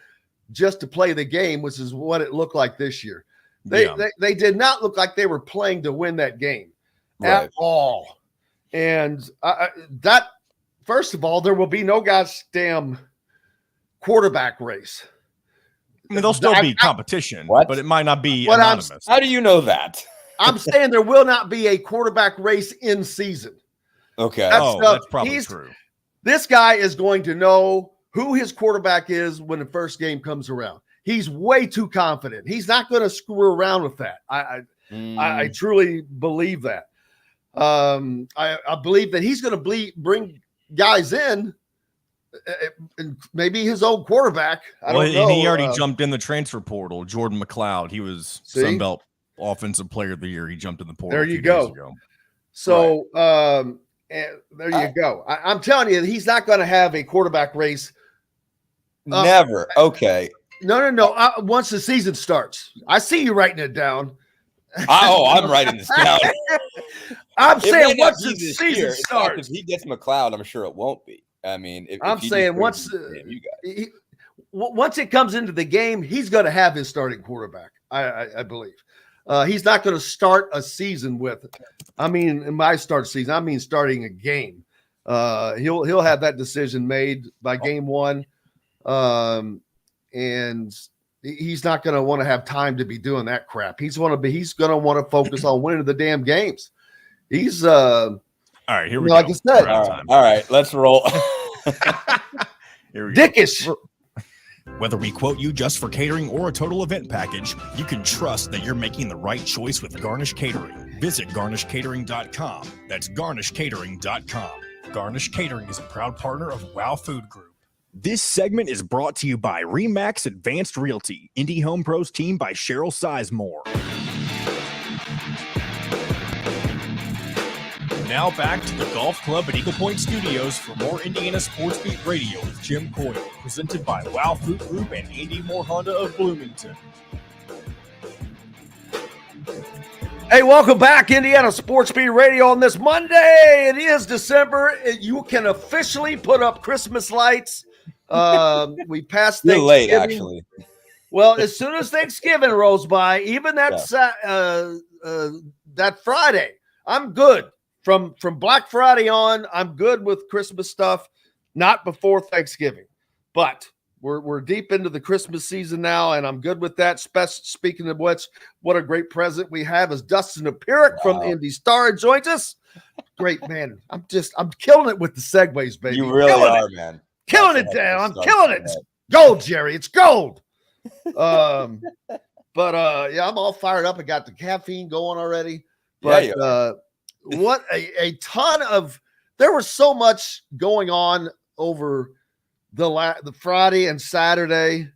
just to play the game, which is what it looked like this year. They did not look like they were playing to win that game at all. And that, first of all, there will be no goddamn quarterback race. I mean, there'll still be competition, but it might not be anonymous. How do you know that? I'm saying there will not be a quarterback race in season. Okay. That's probably true. This guy is going to know who his quarterback is when the first game comes around. He's way too confident. He's not going to screw around with that. I truly believe that. I believe that he's going to bring guys in, and maybe his old quarterback. I don't know. He already jumped in the transfer portal. Jordan McLeod. He was Sunbelt Offensive Player of the Year. He jumped in the portal. There you go. So there you go. I'm telling you, he's not going to have a quarterback race. Never. Okay. No. Once the season starts, I see you writing it down. I'm writing this down. I'm saying once the season starts, if he gets McLeod, I'm sure it won't be. I mean, I'm saying once it comes into the game, he's going to have his starting quarterback. I believe he's not going to start a season with. I mean, in my season, I mean starting a game. He'll have that decision made by game one. And he's not going to want to have time to be doing that crap. He's going to want to focus on winning the damn games. He's all right. Here we go. Like I said, all right, let's roll. Here we Dickish. Go. Whether we quote you just for catering or a total event package, you can trust that you're making the right choice with Garnish Catering. Visit garnishcatering.com. That's garnishcatering.com. Garnish Catering is a proud partner of Wow Food Group. This segment is brought to you by Remax Advanced Realty, Indie Home Pros team by Cheryl Sizemore. Now back to the Golf Club at Eagle Point Studios for more Indiana Sports Beat Radio with Jim Coyle, presented by Wow Food Group and Andy Moore Honda of Bloomington. Hey, welcome back, Indiana Sports Beat Radio on this Monday. It is December. You can officially put up Christmas lights. We passed Thanksgiving. You're late, actually. Well, as soon as Thanksgiving rolls by, even that Friday, I'm good. From Black Friday on, I'm good with Christmas stuff. Not before Thanksgiving, but we're deep into the Christmas season now, and I'm good with that. Speaking of which, what a great present we have as Dustin Dopirak from the Indy Star joins us. Great man. I'm killing it with the segues, baby. You really are, man. Killing it down. I'm killing it. It's gold, Jerry. It's gold. I'm all fired up. I got the caffeine going already. But what a ton of there was so much going on over the Friday and Saturday.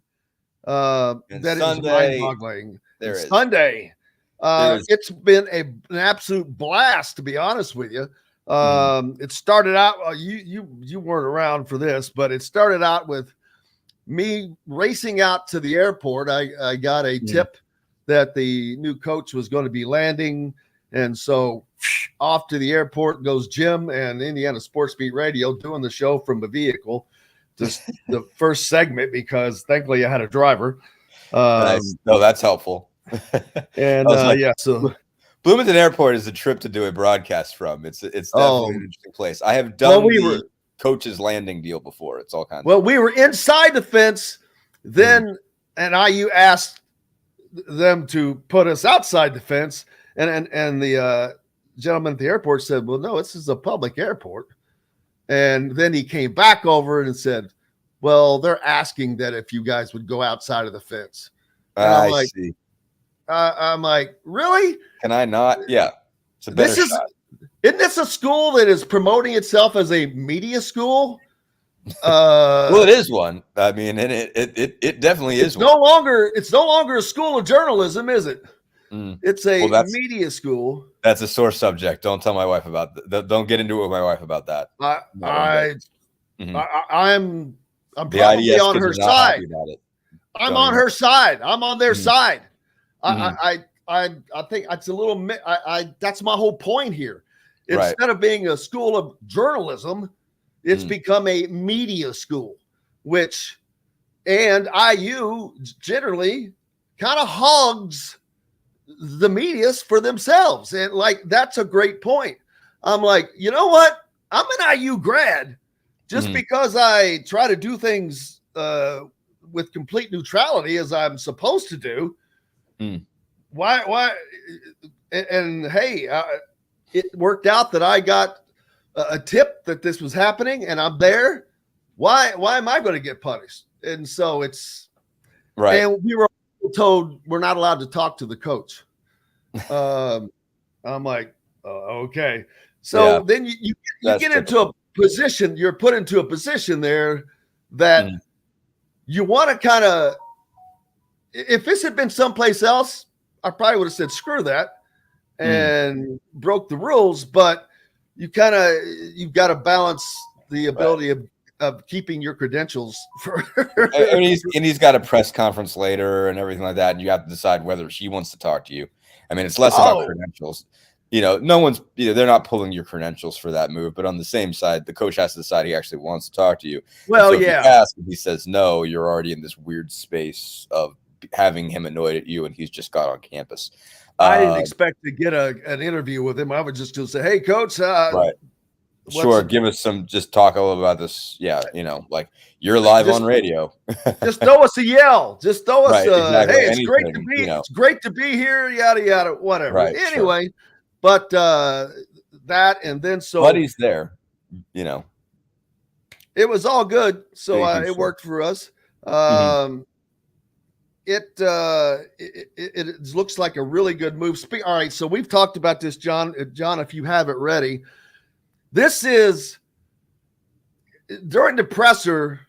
That is mind-boggling. Sunday. It's been an absolute blast, to be honest with you. It started out, you weren't around for this, but it started out with me racing out to the airport. I got a tip that the new coach was going to be landing. And so off to the airport goes Jim and Indiana Sports Beat Radio doing the show from the vehicle. Just the first segment, because thankfully I had a driver. Nice. No, that's helpful. And so Bloomington Airport is a trip to do a broadcast from. It's definitely an interesting place. I have done coach's landing deal before. It's all kinds. Well, we were inside the fence then, and IU asked them to put us outside the fence, and the gentleman at the airport said, well, no, this is a public airport. And then he came back over and said, well, they're asking that if you guys would go outside of the fence. I see. I'm like, really? Can I not? Yeah. It's a better shot. Isn't this a school that is promoting itself as a media school? Well, it is one. I mean, and it definitely is. It's no longer a school of journalism, is it? It's a media school. That's a sore subject. Don't tell my wife about that. Don't get into it with my wife about that. I'm probably on her side. I'm on her side. I'm on their side. I think it's a little. That's my whole point here. Instead of being a school of journalism, it's become a media school, and IU generally kind of hogs the medias for themselves. And like, that's a great point. I'm like, you know what? I'm an IU grad. Just because I try to do things with complete neutrality as I'm supposed to do, why? And hey, it worked out that I got a tip that this was happening, and I'm there. Why am I going to get punished? And so it's right. And we were told we're not allowed to talk to the coach. I'm like, okay. So then you get into a position. You're put into a position there that you want to kind of. If this had been someplace else, I probably would have said screw that and broke the rules. But you've got to balance the ability of keeping your credentials for. He's got a press conference later and everything like that, and you have to decide whether she wants to talk to you. I mean, it's less about credentials. No one's. They're not pulling your credentials for that move. But on the same side, the coach has to decide he actually wants to talk to you. Well, so if he says no, you're already in this weird space of having him annoyed at you, and he's just got on campus. I didn't expect to get an interview with him. I would just say, "Hey, coach, right? Sure, give us some. Just talk a little about this. Yeah, like you're live on radio. Just throw us a yell. Just throw us exactly. Hey, it's great to be. It's great to be here. Yada yada. Whatever. Right, anyway, but that and then so Buddy's there. It was all good. So it worked for us. It looks like a really good move. All right, so we've talked about this, John. John, if you have it ready, this is during the presser.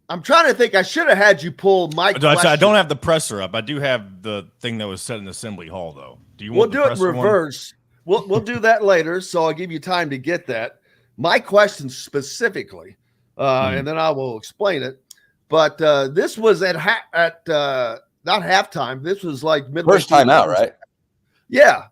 I'm trying to think. I should have had you pull my. I don't have the presser up. I do have the thing that was set in Assembly Hall, though. Do you want? We'll do it in reverse. We'll do that later. So I'll give you time to get that. My question specifically, and then I will explain it. But this was at not halftime. This was like midway. First time out, right? Yeah.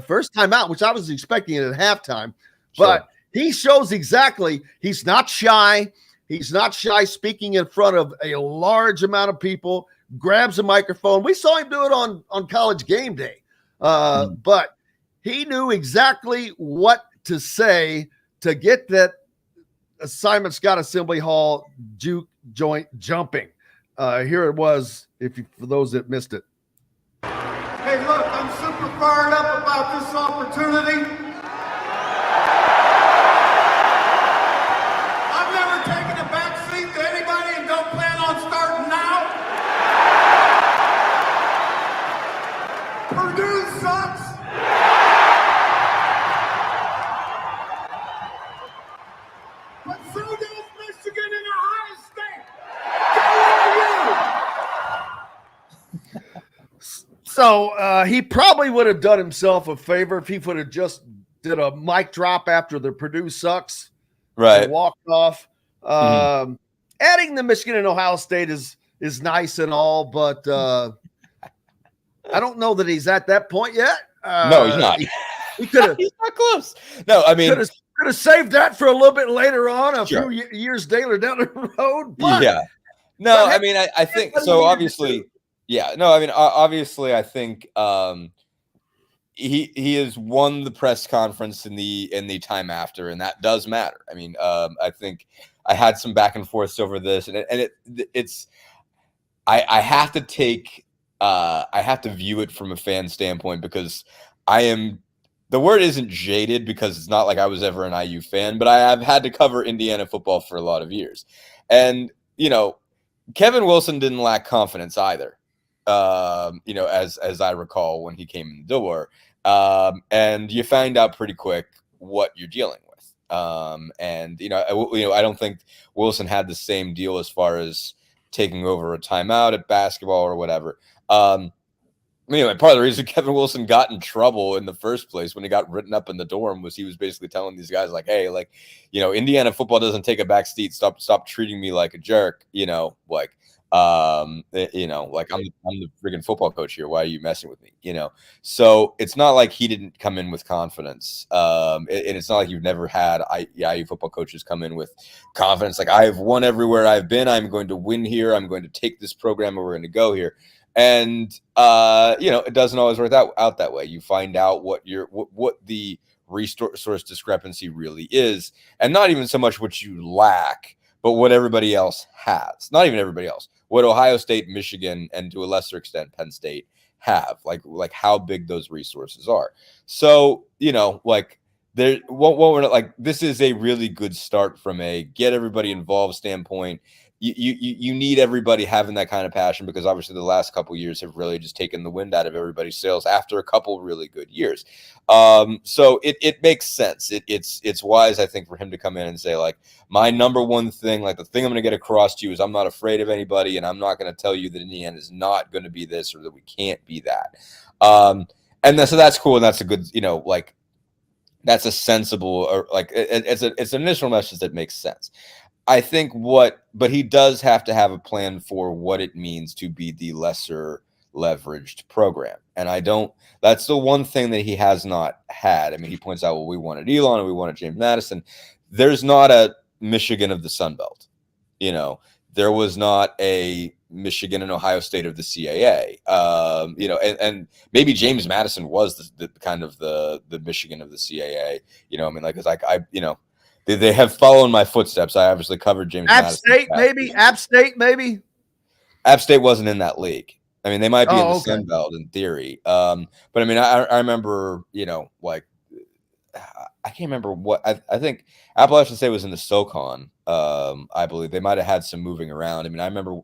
First time out, which I was expecting it at halftime. But he shows exactly. He's not shy. He's not shy speaking in front of a large amount of people. Grabs a microphone. We saw him do it on College Game Day. But he knew exactly what to say to get that Simon Scott Assembly Hall juke joint jumping. Here it was, for those that missed it. Hey, look, I'm super fired up about this opportunity. I've never taken a back seat to anybody and don't plan on starting now. Purdue sucks. But so does Michigan and Ohio State. So he probably would have done himself a favor if he would have just did a mic drop after the Purdue sucks, right? Walked off. Adding the Michigan and Ohio State is nice and all, but I don't know that he's at that point yet. No, he's not. He could have. He's not close. No, I mean, could have saved that for a little bit later on, few years later down the road. But, no, I mean, I think so. Obviously. Yeah, no, I mean, obviously, I think he has won the press conference in the time after, and that does matter. I mean, I think I had some back and forths over this, and it's I have to take I have to view it from a fan standpoint, because the word isn't jaded, because it's not like I was ever an IU fan, but I have had to cover Indiana football for a lot of years, and Kevin Wilson didn't lack confidence either. As I recall when he came in the door. And you find out pretty quick what you're dealing with. I don't think Wilson had the same deal as far as taking over a timeout at basketball or whatever. Anyway, part of the reason Kevin Wilson got in trouble in the first place when he got written up in the dorm was he was basically telling these guys like, hey, like, Indiana football doesn't take a back seat. Stop treating me like a jerk. I'm the friggin' football coach here. Why are you messing with me? So it's not like he didn't come in with confidence. And it's not like you've never had IU football coaches come in with confidence. Like, I've won everywhere I've been. I'm going to win here. I'm going to take this program and we're going to go here. And, it doesn't always work out that way. You find out what the resource discrepancy really is, and not even so much what you lack, but what everybody else has. Not even everybody else. What Ohio State, Michigan, and to a lesser extent Penn State have, like how big those resources are. So, this is a really good start from a get everybody involved standpoint. You need everybody having that kind of passion, because obviously the last couple of years have really just taken the wind out of everybody's sails after a couple really good years. So it makes sense. It's wise, I think, for him to come in and say, like, my number one thing, like the thing I'm going to get across to you is I'm not afraid of anybody, and I'm not going to tell you that Indiana is not going to be this or that we can't be that. So that's cool, and that's a good, that's a sensible, or like it's an initial message that makes sense. I think but he does have to have a plan for what it means to be the lesser leveraged program. And that's the one thing that he has not had. I mean, he points out, well, we wanted Elon and we wanted James Madison. There's not a Michigan of the Sun Belt. There was not a Michigan and Ohio State of the CAA. And maybe James Madison was the kind of the Michigan of the CAA. They have followed my footsteps. I obviously covered James Madison. App State, maybe. App State wasn't in that league. I mean, they might be in the Sun Belt in theory. But I mean, I remember, I can't remember what I think Appalachian State was in the SoCon. I believe they might have had some moving around. I mean, I remember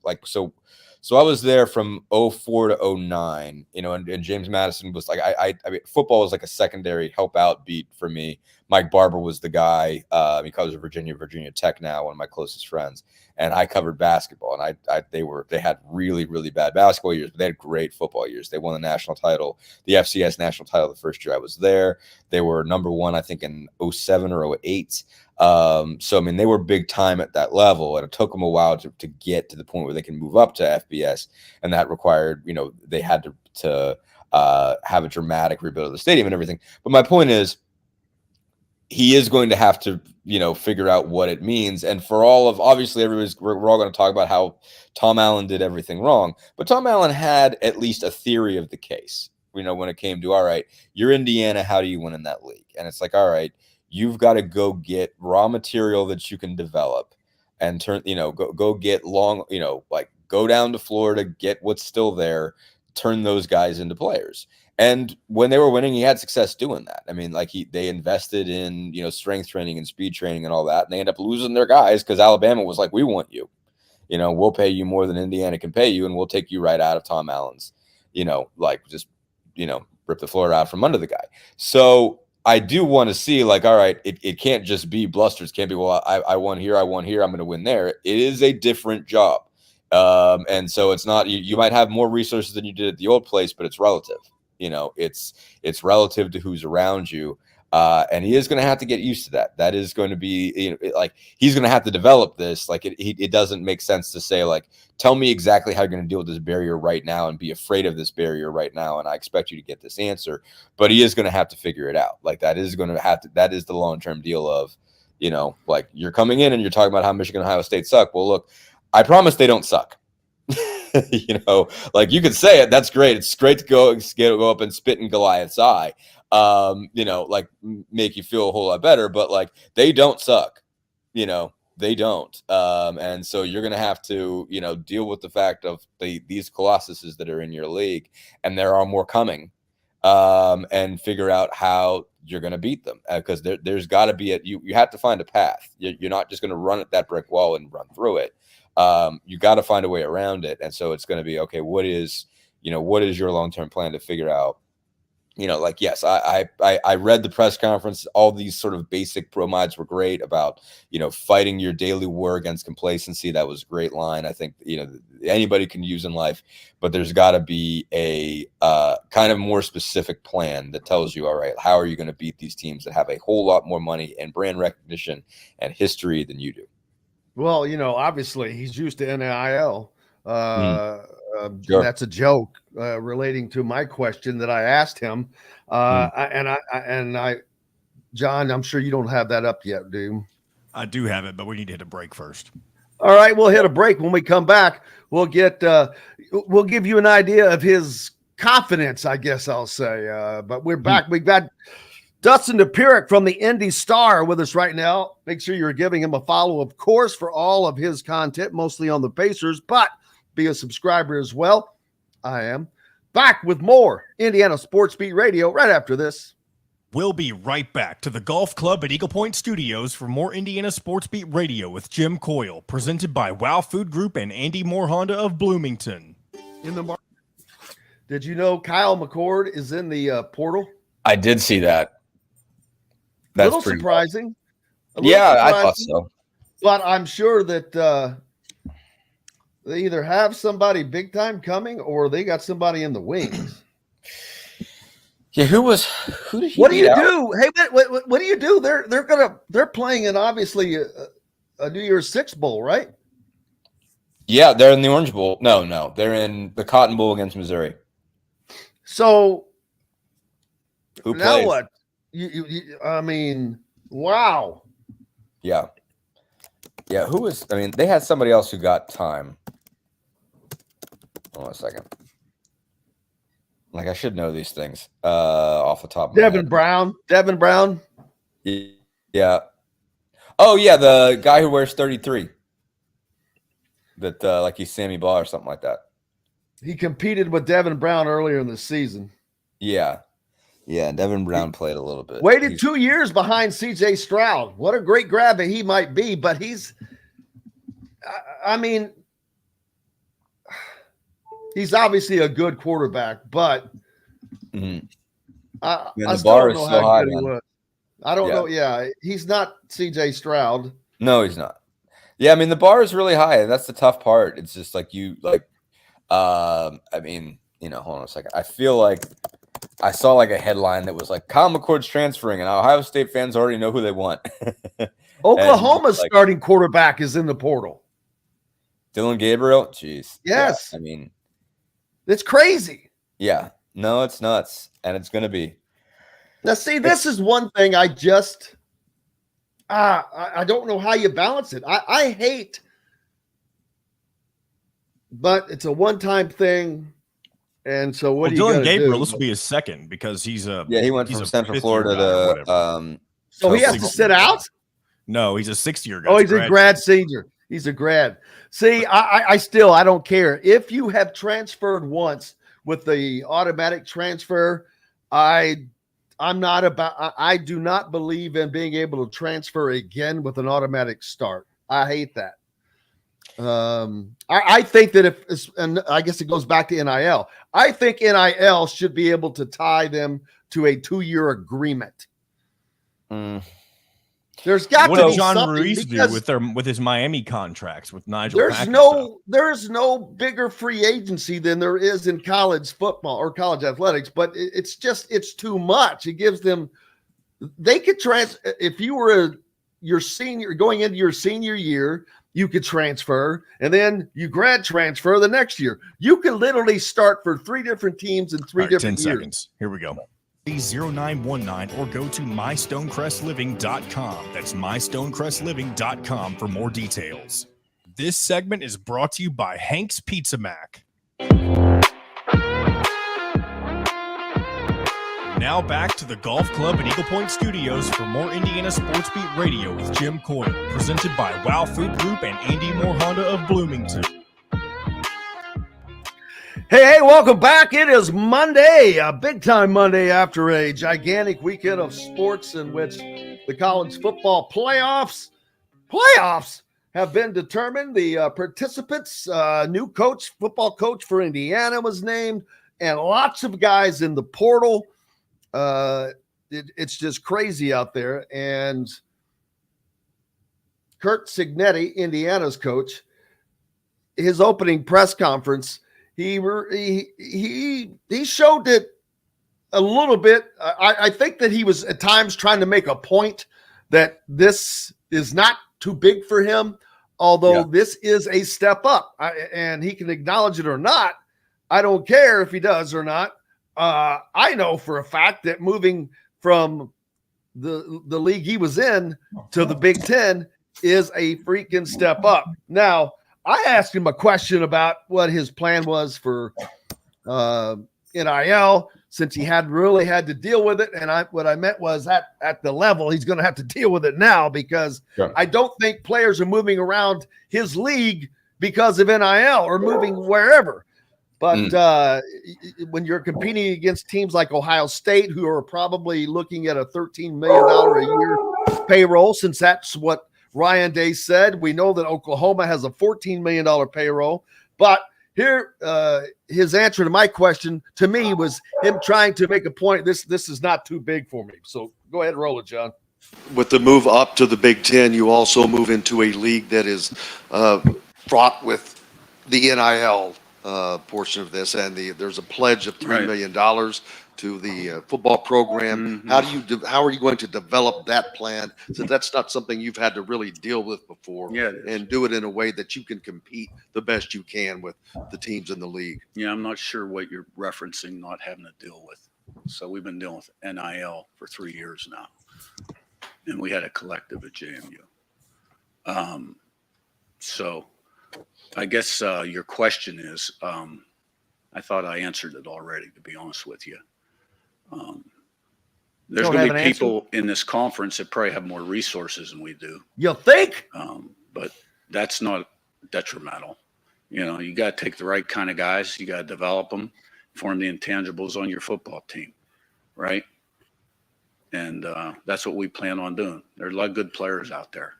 so I was there from 2004 to 2009, and James Madison was like, I mean, football was like a secondary help out beat for me. Mike Barber was the guy. He covers Virginia Tech now, one of my closest friends. And I covered basketball, and they had really, really bad basketball years, but they had great football years. They won the national title, the FCS national title, the first year I was there. They were number one, I think, in 2007 or 2008. So I mean, they were big time at that level, and it took them a while to get to the point where they can move up to FBS, and that required, they had to have a dramatic rebuild of the stadium and everything. But my point is, he is going to have to, figure out what it means. And for all of, obviously, we're all going to talk about how Tom Allen did everything wrong. But Tom Allen had at least a theory of the case, when it came to, all right, you're Indiana, how do you win in that league? And it's like, all right, you've got to go get raw material that you can develop and go get long, go down to Florida, get what's still there, turn those guys into players. And when they were winning, he had success doing that. I mean, they invested in, strength training and speed training and all that. And they end up losing their guys because Alabama was like, we want you. We'll pay you more than Indiana can pay you, and we'll take you right out of Tom Allen's, rip the floor out from under the guy. So I do want to see, all right, it can't just be blusters. Can't be, well, I won here, I'm going to win there. It is a different job. And so it's not, you might have more resources than you did at the old place, but it's relative. It's relative to who's around you. And he is going to have to get used to that. That is going to be, he's going to have to develop this. It doesn't make sense to say, tell me exactly how you're going to deal with this barrier right now and be afraid of this barrier right now, and I expect you to get this answer. But he is going to have to figure it out. That is the long-term deal of, you're coming in and you're talking about how Michigan and Ohio State suck. Well, look, I promise they don't suck. Like you could say it. That's great. It's great to go up and spit in Goliath's eye. Like make you feel a whole lot better. But like they don't suck. They don't. And so you're going to have to, deal with the fact of these colossuses that are in your league, and there are more coming, and figure out how you're going to beat them, because there's got to be you have to find a path. You're not just going to run at that brick wall and run through it. You got to find a way around it. And so it's going to be, okay, what is your long-term plan to figure out, yes, I read the press conference. All these sort of basic bromides were great about, fighting your daily war against complacency. That was a great line. I think, anybody can use in life, but there's got to be a kind of more specific plan that tells you, all right, how are you going to beat these teams that have a whole lot more money and brand recognition and history than you do? Well, Obviously he's used to NIL. Sure. That's a joke relating to my question that I asked him. John, I'm sure you don't have that up yet, do you? I do have it, but we need to hit a break first. All right, we'll hit a break. When we come back, we'll give you an idea of his confidence, I guess I'll say. But we're back. We've got Dustin Dopirak from the Indy Star with us right now. Make sure you're giving him a follow, of course, for all of his content, mostly on the Pacers, but be a subscriber as well. I am. Back with more Indiana Sports Beat Radio right after this. We'll be right back to the Golf Club at Eagle Point Studios for more Indiana Sports Beat Radio with Jim Coyle, presented by Wow Food Group and Andy Moore Honda of Bloomington. In the market. Did you know Kyle McCord is in the portal? I did see that. That's a little surprising. I thought so. But I'm sure that they either have somebody big time coming or they got somebody in the wings. Yeah, who did he what do you do? Hey, what do you do? They're playing in obviously a New Year's Six Bowl, right? Yeah, they're in the Orange Bowl. No, they're in the Cotton Bowl against Missouri. So who now plays? what? Wow. Yeah. Yeah, they had somebody else who got time. Hold on a second. Like, I should know these things off the top of my head. Devin Brown. Yeah. Oh, yeah, the guy who wears 33. That, like he's Sammy Baugh or something like that. He competed with Devin Brown earlier in the season. Yeah. Yeah, Devin Brown played a little bit. Waited 2 years behind C.J. Stroud. What a great grab he might be, but he's obviously a good quarterback, but the I still bar don't know is so how high, good he man. was. I don't know. Yeah, he's not C.J. Stroud. No, he's not. Yeah, the bar is really high, and that's the tough part. It's just like hold on a second. I feel like I saw like a headline that was like Kyle McCord's transferring, and Ohio State fans already know who they want. Oklahoma's starting quarterback is in the portal. Dylan Gabriel? Jeez. Yes. Yeah, it's crazy. Yeah. No, it's nuts. And it's going to be. Now, see, this is one thing I just I don't know how you balance it. I hate, but it's a one-time thing. And so what do you Dylan Gabriel, do? this will be his second because he's he went from Central Florida to so he has to sit out? No, he's a 6-year guy. Oh, he's a grad senior. He's a grad. See, I don't care. If you have transferred once with the automatic transfer, I do not believe in being able to transfer again with an automatic start. I hate that. I think that and I guess it goes back to NIL. I think NIL should be able to tie them to a 2-year agreement. There's got what to did be John something Ruiz do with his Miami contracts with Nigel? There's no bigger free agency than there is in college football or college athletics, but it's too much. It gives them, they could if you were your senior going into your senior year, you could transfer, and then you grad transfer the next year. You can literally start for 3 different teams in 3 different 10 years. seconds. Here we go. 0919 or go to mystonecrestliving.com. That's mystonecrestliving.com for more details. This segment is brought to you by Hank's Pizza Mac. Now back to the Golf Club at Eagle Point Studios for more Indiana Sports Beat Radio with Jim Coyle, presented by Wow Food Group and Andy Moore Honda of Bloomington. Hey, welcome back. It is Monday, a big-time Monday after a gigantic weekend of sports in which the college football playoffs have been determined. The participants, new football coach for Indiana was named, and lots of guys in the portal. It's just crazy out there. And Kurt Cignetti, Indiana's coach, his opening press conference, he showed it a little bit. I think that he was at times trying to make a point that this is not too big for him, although this is a step up, and he can acknowledge it or not. I don't care if he does or not. I know for a fact that moving from the league he was in to the Big Ten is a freaking step up. Now, I asked him a question about what his plan was for NIL, since he had really had to deal with it. And what I meant was at the level he's going to have to deal with it now, because I don't think players are moving around his league because of NIL or moving wherever. But when you're competing against teams like Ohio State, who are probably looking at a $13 million a year payroll, since that's what Ryan Day said. We know that Oklahoma has a $14 million payroll. But here, his answer to my question to me was him trying to make a point. This is not too big for me. So go ahead and roll it, John. With the move up to the Big Ten, you also move into a league that is fraught with the NIL portion of this, and there's a pledge of $3 million to the football program. Mm-hmm. How are you going to develop that plan, since that's not something you've had to really deal with before, and do it in a way that you can compete the best you can with the teams in the league? Yeah, I'm not sure what you're referencing, not having to deal with. So we've been dealing with NIL for 3 years now, and we had a collective at JMU. So I guess your question is, I thought I answered it already, to be honest with you. There's going to be people in this conference that probably have more resources than we do. You think? But that's not detrimental. You know, you got to take the right kind of guys. You got to develop them, form the intangibles on your football team, right? And that's what we plan on doing. There's a lot of good players out there.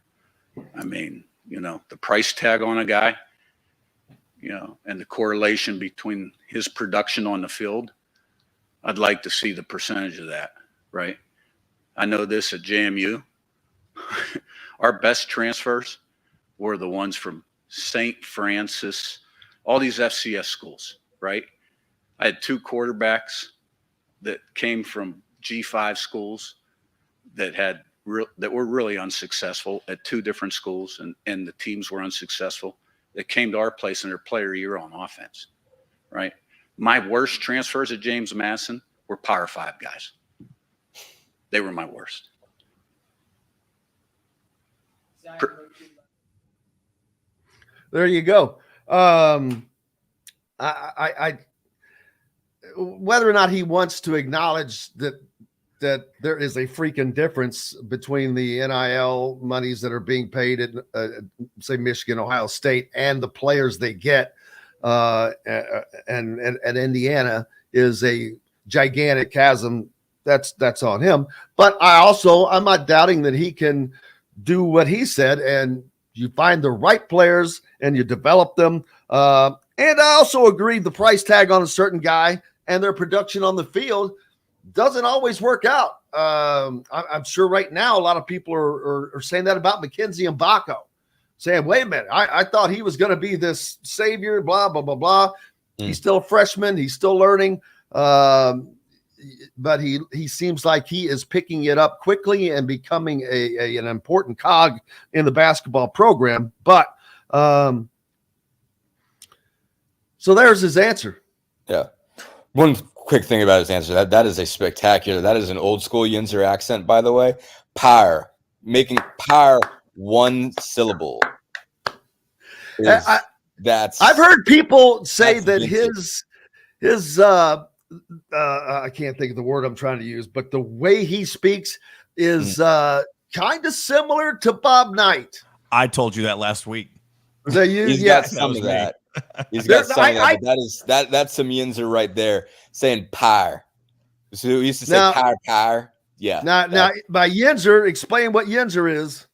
I mean, you know, the price tag on a guy, you know, and the correlation between his production on the field, I'd like to see the percentage of that, right? I know this at JMU. Our best transfers were the ones from St. Francis, all these FCS schools, right? I had 2 quarterbacks that came from G5 schools that were really unsuccessful at 2 different schools, and the teams were unsuccessful. That came to our place in their player year on offense, right? My worst transfers at James Madison were Power 5 guys. They were my worst. There you go. I whether or not he wants to acknowledge that there is a freaking difference between the NIL monies that are being paid at, say, Michigan, Ohio State, and the players they get, and Indiana is a gigantic chasm. That's on him. But I'm not doubting that he can do what he said, and you find the right players and you develop them. And I also agree the price tag on a certain guy and their production on the field doesn't always work out. I'm sure right now a lot of people are saying that about McKenzie and Baco, saying, wait a minute, I thought he was going to be this savior, blah, blah, blah, blah. He's still a freshman. He's still learning. But he seems like he is picking it up quickly and becoming an important cog in the basketball program. But so there's his answer. Yeah. One quick thing about his answer, that is a spectacular, that is an old school Yinzer accent, by the way. Pyre, making pyre one syllable. I've heard people say that vintage. his I can't think of the word I'm trying to use, but the way he speaks is kind of similar to Bob Knight. I told you that last week. Was that you? He's got some of that. He's got some of that, but that's some Yinzer right there saying pyre. So we used to say pyre. Yeah. Now by Yinzer, explain what Yinzer is.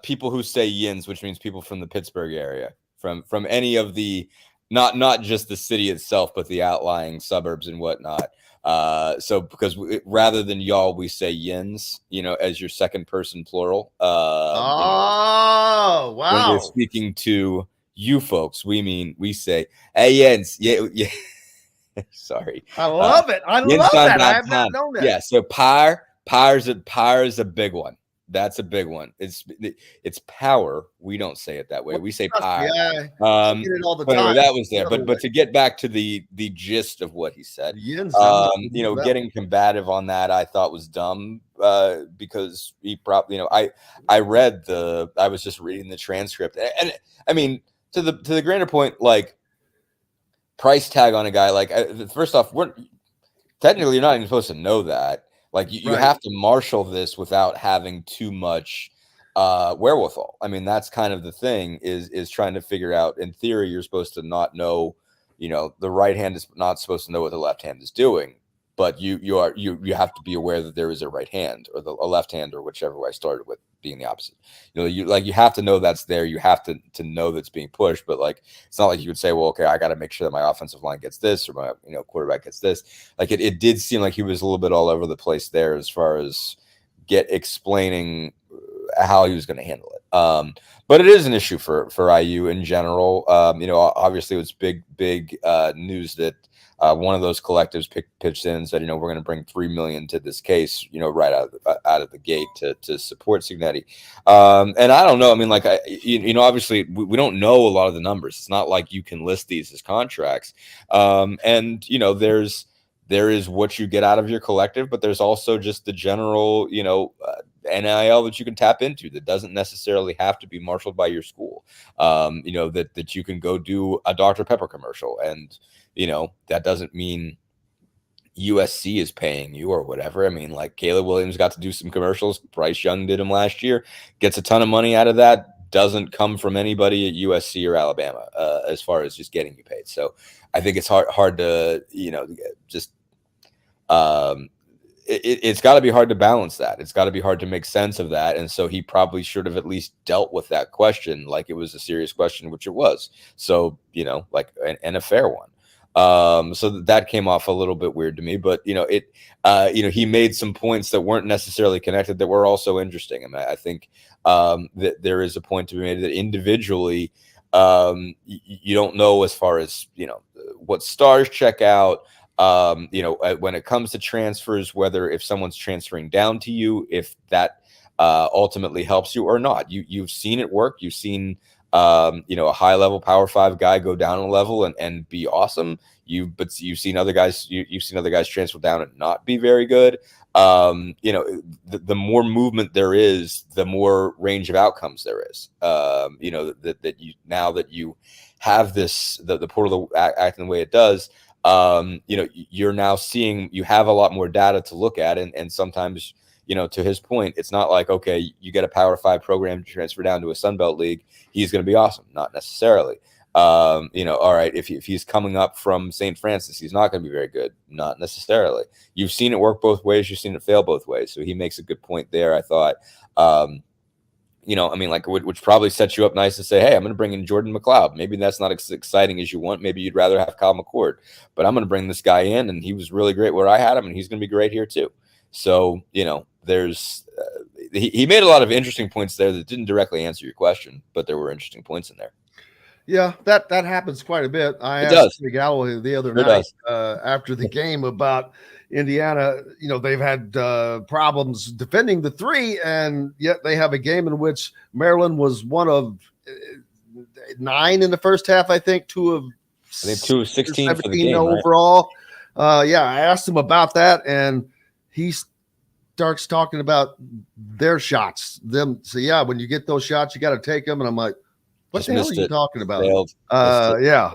People who say Yins, which means people from the Pittsburgh area, from any of the not just the city itself, but the outlying suburbs and whatnot. So because rather than y'all, we say Yins, as your second person plural. Wow. When we're speaking to you folks, we say, hey, Yins. Yeah. Sorry. I love it. I love that. I have not known that. Yeah. So pyre is a big one. That's a big one. It's power. We don't say it that way. We say pyre. Yeah, it all the time. Anyway, that was there. But to get back to the gist of what he said, getting combative on that, I thought was dumb because he probably, I was just reading the transcript, and I mean to the grander point, like price tag on a guy, like first off, you're not even supposed to know that. Like you have to marshal this without having too much wherewithal. I mean, that's kind of the thing is trying to figure out. In theory, you're supposed to not know, the right hand is not supposed to know what the left hand is doing, but you have to be aware that there is a right hand or a left hand or whichever way I started with being the opposite. You have to know that's there. You have to know that's being pushed, but like it's not like you would say, well, okay, I got to make sure that my offensive line gets this or my quarterback gets this. Like it did seem like he was a little bit all over the place there as far as explaining how he was going to handle it. But it is an issue for IU in general. Obviously it was big news that one of those collectives pitched in and said, we're going to bring $3 million to this case, right out of the gate to support Cignetti. And I don't know. I mean, like, obviously we don't know a lot of the numbers. It's not like you can list these as contracts. And there is what you get out of your collective, but there's also just the general, NIL that you can tap into that doesn't necessarily have to be marshaled by your school. That you can go do a Dr. Pepper commercial, and that doesn't mean USC is paying you or whatever. I mean, like Caleb Williams got to do some commercials. Bryce Young did them last year. Gets a ton of money out of that. Doesn't come from anybody at USC or Alabama as far as just getting you paid. So I think it's hard to it's got to be hard to balance that. It's got to be hard to make sense of that. And so he probably should have at least dealt with that question like it was a serious question, which it was. So, and a fair one. So that came off a little bit weird to me, but he made some points that weren't necessarily connected that were also interesting. I mean, I think that there is a point to be made that individually, you don't know as far as, what stars check out. When it comes to transfers, whether if someone's transferring down to you, if that ultimately helps you or not. You've seen it work. You've seen a high level Power 5 guy go down a level and be awesome. You've seen other guys. You've seen other guys transfer down and not be very good. The more movement there is, the more range of outcomes there is. That you have this the portal acting the way it does. You're now seeing you have a lot more data to look at, and sometimes, to his point, it's not like, okay, you get a Power 5 program to transfer down to a Sunbelt league, he's going to be awesome. Not necessarily. All right, if he's coming up from St. Francis, he's not going to be very good. Not necessarily. You've seen it work both ways. You've seen it fail both ways. So he makes a good point there, I thought. Which probably sets you up nice to say, hey, I'm going to bring in Jordan McLeod. Maybe that's not as exciting as you want. Maybe you'd rather have Kyle McCord, but I'm going to bring this guy in, and he was really great where I had him, and he's going to be great here too. So, there's he made a lot of interesting points there that didn't directly answer your question, but there were interesting points in there. Yeah, that happens quite a bit. I asked Galloway the other night after the game about Indiana. They've had problems defending the 3, and yet they have a game in which Maryland was one of 9 in the first half. I think 2 of 16 for the game, overall. Right? I asked him about that, and he starts talking about their shots. So when you get those shots, you got to take them. And I'm like, What the hell are you talking about? Failed. Yeah,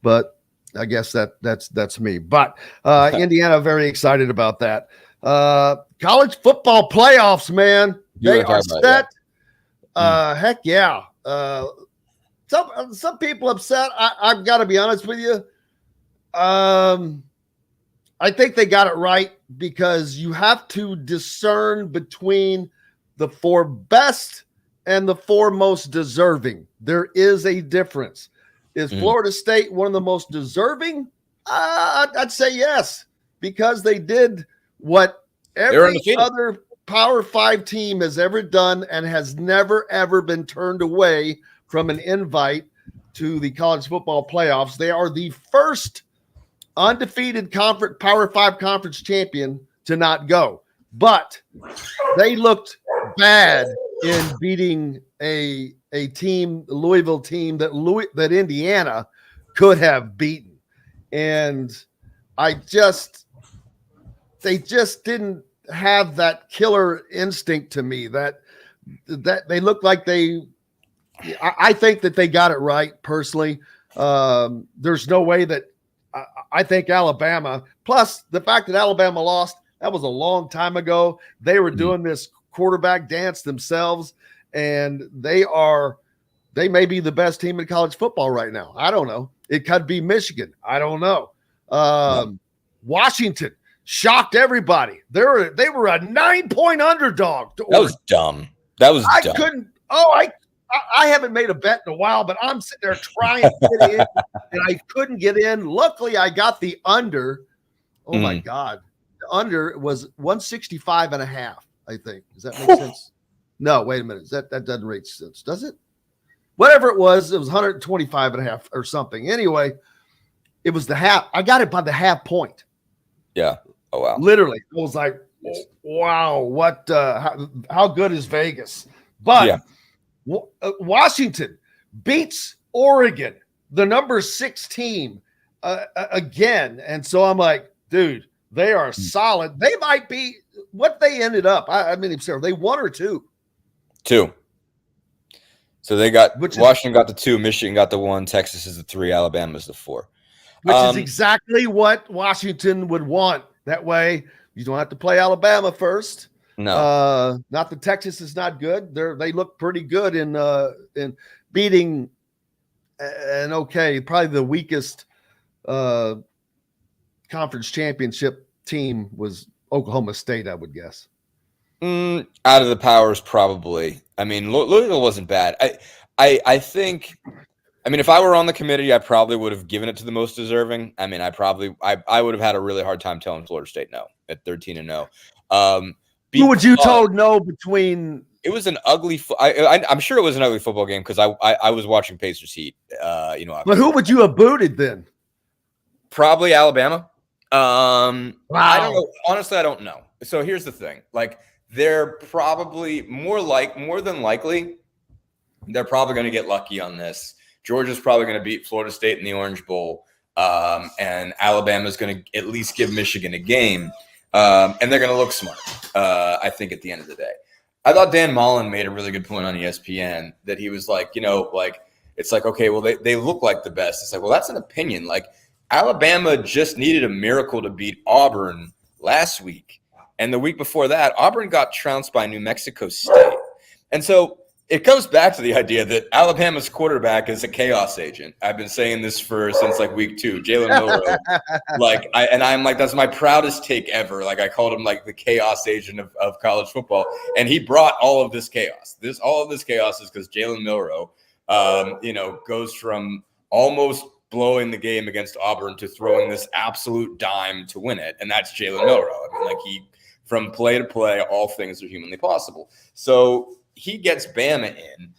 but I guess that's me. But Indiana, very excited about that. College football playoffs, man. They are set. Heck yeah. Some people upset. I've got to be honest with you. I think they got it right because you have to discern between the 4 best and the 4 most deserving. There is a difference. Is Florida State one of the most deserving? I'd say yes, because they did what every other Power 5 team has ever done and has never, ever been turned away from an invite to the college football playoffs. They are the first undefeated Power 5 conference champion to not go. But they looked bad in beating a team, Louisville team that Indiana could have beaten. And they just didn't have that killer instinct to me that they looked like I think that they got it right personally. There's no way that I think Alabama, plus the fact that Alabama lost, that was a long time ago. They were doing this quarterback dance themselves, and they may be the best team in college football right now. I don't know. It could be Michigan. I don't know. Washington shocked everybody. They were a 9-point underdog. That was dumb. Dumb. I haven't made a bet in a while, but I'm sitting there trying to get in, and I couldn't get in. Luckily, I got the under. Oh, my God. The under was 165.5, I think. Does that make sense? No, wait a minute. That doesn't make sense, does it? Whatever it was 125.5 or something. Anyway, it was the half. I got it by the half point. Yeah. Oh, wow. Literally. I was like, wow, what? How good is Vegas? But yeah. Washington beats Oregon, the number 6 team, again. And so I'm like, dude, they are solid. They might be what they ended up. I mean, they 1 or 2? 2. So they got Washington got the 2, Michigan got the 1, Texas is the 3, Alabama's the 4. Which is exactly what Washington would want. That way, you don't have to play Alabama first. No, not that Texas is not good. They look pretty good in beating probably the weakest conference championship team was Oklahoma State, I would guess. Out of the powers, probably. I mean, Louisville wasn't bad. I think. I mean, if I were on the committee, I probably would have given it to the most deserving. I mean, I would have had a really hard time telling Florida State no at 13-0. Who would you told no between? It was an ugly. I'm sure it was an ugly football game because I was watching Pacers Heat. But who would you have booted then? Probably Alabama. Wow. I don't know. Honestly, I don't know. So here's the thing: like they're probably more than likely, they're probably going to get lucky on this. Georgia's probably going to beat Florida State in the Orange Bowl, and Alabama's going to at least give Michigan a game. And they're going to look smart, I think, at the end of the day. I thought Dan Mullen made a really good point on ESPN that he was like, it's like, okay, well, they look like the best. It's like, well, that's an opinion. Like, Alabama just needed a miracle to beat Auburn last week. And the week before that, Auburn got trounced by New Mexico State. And so it comes back to the idea that Alabama's quarterback is a chaos agent. I've been saying this since like week 2. Jalen Milroe, I'm like, that's my proudest take ever. Like I called him like the chaos agent of college football, and he brought all of this chaos. All of this chaos is because Jalen Milroe, goes from almost blowing the game against Auburn to throwing this absolute dime to win it, and that's Jalen Milroe. I mean, like from play to play, all things are humanly possible. So he gets Bama in,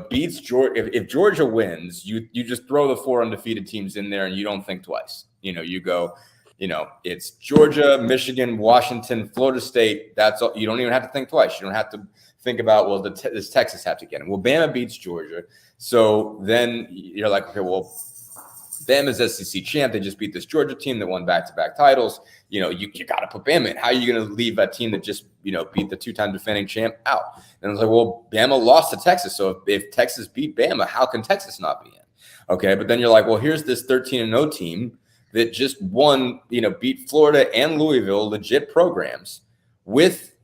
beats Georgia. If Georgia wins, you just throw the 4 undefeated teams in there and you don't think twice. You go, it's Georgia, Michigan, Washington, Florida State. That's all. You don't even have to think twice. You don't have to think about, well, does Texas have to get it? Well, Bama beats Georgia. So then you're like, okay, well, Bama's SEC champ. They just beat this Georgia team that won back-to-back titles. You got to put Bama in. How are you going to leave a team that just, beat the two-time defending champ out? And it's like, well, Bama lost to Texas. So if Texas beat Bama, how can Texas not be in? Okay, but then you're like, well, here's this 13-0 team that just won, beat Florida and Louisville, legit programs, with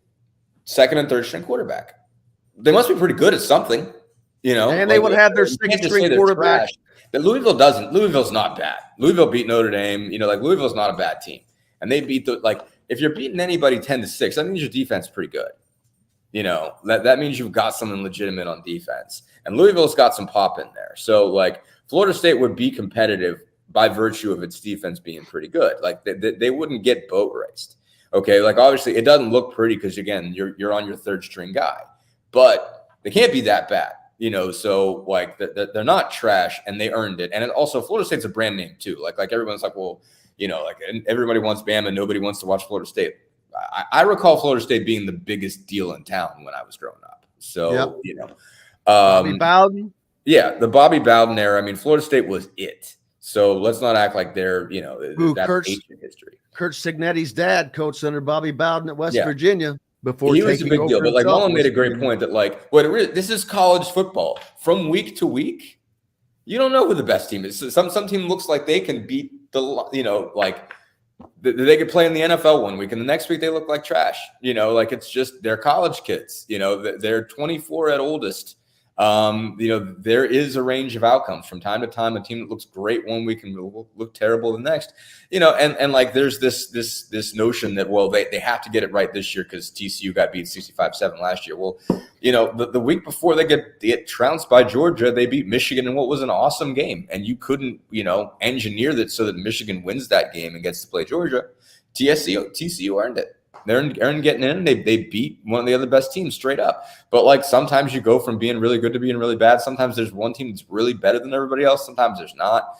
second and third string quarterback. They must be pretty good at something, And they would have their second string quarterback. But Louisville doesn't. Louisville's not bad. Louisville beat Notre Dame. Louisville's not a bad team. And they beat if you're beating anybody 10-6, that means your defense is pretty good. That means you've got something legitimate on defense. And Louisville's got some pop in there. So, Florida State would be competitive by virtue of its defense being pretty good. They wouldn't get boat raced. Okay, obviously it doesn't look pretty because, again, you're on your third string guy. But they can't be that bad. So they're not trash and they earned it. And also Florida State's a brand name too. Everyone's like, well, and everybody wants Bama. Nobody wants to watch Florida State. I recall Florida State being the biggest deal in town when I was growing up. So, Bobby Bowden. Yeah, the Bobby Bowden era. I mean, Florida State was it. So let's not act like they're, that's ancient history. Kurt Signetti's dad coached under Bobby Bowden at West Virginia. Before he was a big deal, but Mullen made a great point that this is college football. From week to week, you don't know who the best team is. So some team looks like they can beat they could play in the NFL one week, and the next week they look like trash. It's just they're college kids. They're 24 at oldest. There is a range of outcomes from time to time. A team that looks great one week can look terrible the next. There's this notion that they have to get it right this year because TCU got beat 65-7 last year. Well, the week before they get trounced by Georgia, they beat Michigan in what was an awesome game, and you couldn't engineer that so that Michigan wins that game and gets to play Georgia. TCU earned it. They're getting in. They beat one of the other best teams straight up. But sometimes you go from being really good to being really bad. Sometimes there's one team that's really better than everybody else. Sometimes there's not.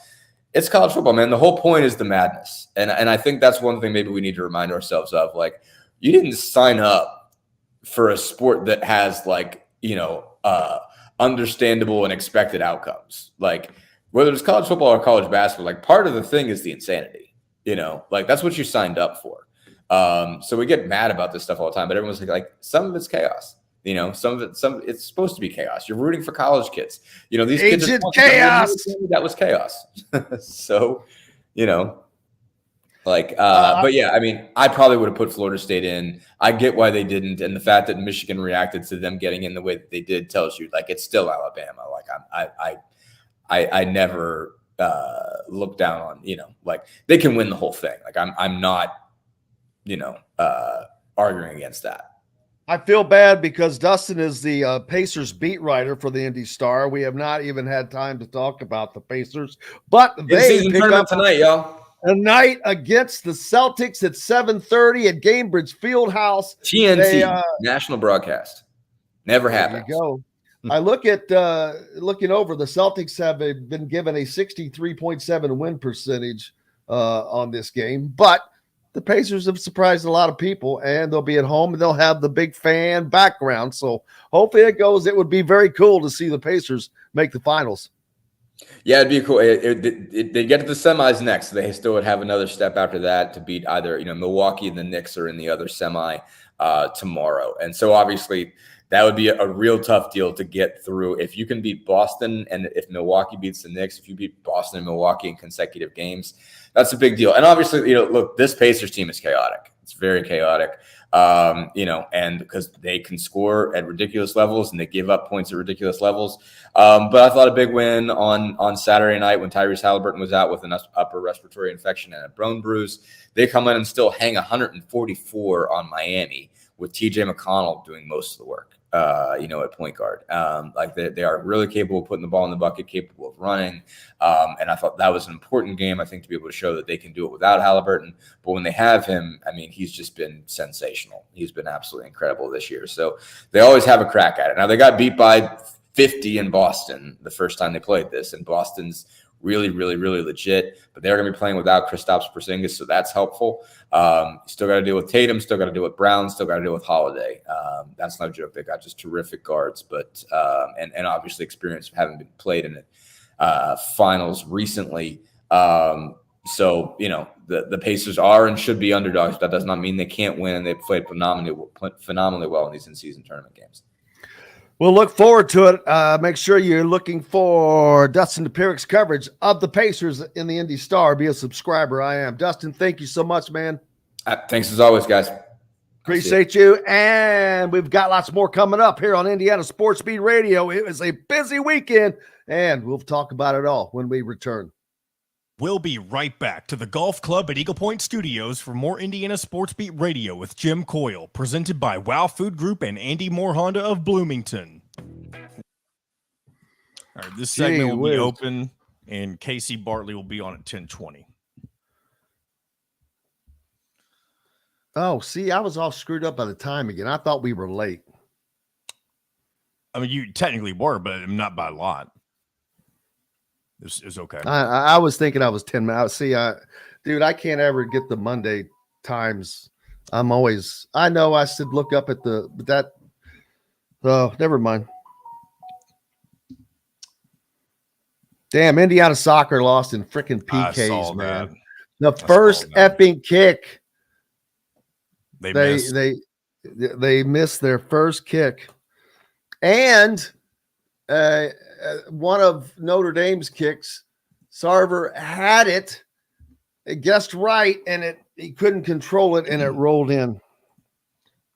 It's college football, man. The whole point is the madness. And I think that's one thing maybe we need to remind ourselves of. You didn't sign up for a sport that has understandable and expected outcomes. Whether it's college football or college basketball, part of the thing is the insanity. That's what you signed up for. So we get mad about this stuff all the time, but everyone's like some of it's chaos. Some it's supposed to be chaos. You're rooting for college kids. These kids are chaos. That was chaos. So, but yeah, I mean, I probably would have put Florida State in. I get why they didn't, and the fact that Michigan reacted to them getting in the way that they did tells you it's still Alabama. I never look down on they can win the whole thing. I'm not arguing against that. I feel bad because Dustin is the Pacers beat writer for the Indy Star. We have not even had time to talk about the Pacers, but they pick up tonight, y'all. A night against the Celtics at 7:30 at Gainbridge Fieldhouse. TNT national broadcast. Never happened. There you go. I look at looking over. The Celtics have been given a 63.7 win percentage on this game, but the Pacers have surprised a lot of people, and they'll be at home, and they'll have the big fan background. So hopefully it goes. It would be very cool to see the Pacers make the finals. Yeah, it'd be cool. They get to the semis next. So they still would have another step after that to beat either Milwaukee and the Knicks are in the other semi tomorrow. And so obviously that would be a real tough deal to get through. If you can beat Boston, and if Milwaukee beats the Knicks, if you beat Boston and Milwaukee in consecutive games, that's a big deal. And obviously, look, this Pacers team is chaotic. It's very chaotic, and because they can score at ridiculous levels and they give up points at ridiculous levels. But I thought a big win on Saturday night when Tyrese Halliburton was out with an upper respiratory infection and a bone bruise. They come in and still hang 144 on Miami with TJ McConnell doing most of the work. At point guard. They are really capable of putting the ball in the bucket, capable of running. And I thought that was an important game, I think, to be able to show that they can do it without Halliburton. But when they have him, I mean, he's just been sensational. He's been absolutely incredible this year. So they always have a crack at it. Now, they got beat by 50 in Boston the first time they played this, and Boston's really, really, really legit. But they're going to be playing without Kristaps Porzingis, so that's helpful. Still got to deal with Tatum, still got to deal with Brown, still got to deal with Holiday. That's no joke. They got just terrific guards, but and obviously experience of having been played in it finals recently. So, the Pacers are and should be underdogs. That does not mean they can't win, and they played phenomenally well in these in-season tournament games. We'll look forward to it. Make sure you're looking for Dustin Dopirak's coverage of the Pacers in the Indy Star. Be a subscriber. I am. Dustin, thank you so much, man. Thanks as always, guys. Appreciate you. And we've got lots more coming up here on Indiana Sports Beat Radio. It was a busy weekend, and we'll talk about it all when we return. We'll be right back to the Golf Club at Eagle Point Studios for more Indiana Sports Beat Radio with Jim Coyle, presented by Wow Food Group and Andy Moore Honda of Bloomington. All right, this segment will be open, and Casey Bartley will be on at 10:20. Oh, see, I was all screwed up by the time again. I thought we were late. I mean, you technically were, but not by a lot. It's okay. I was thinking I was 10 minutes. See, dude, I can't ever get the Monday times. I know I should look up at never mind. Damn, Indiana soccer lost in freaking PKs, man. The first effing kick. They missed their first kick. And one of Notre Dame's kicks, Sarver had it, guessed right, and he couldn't control it, and it rolled in.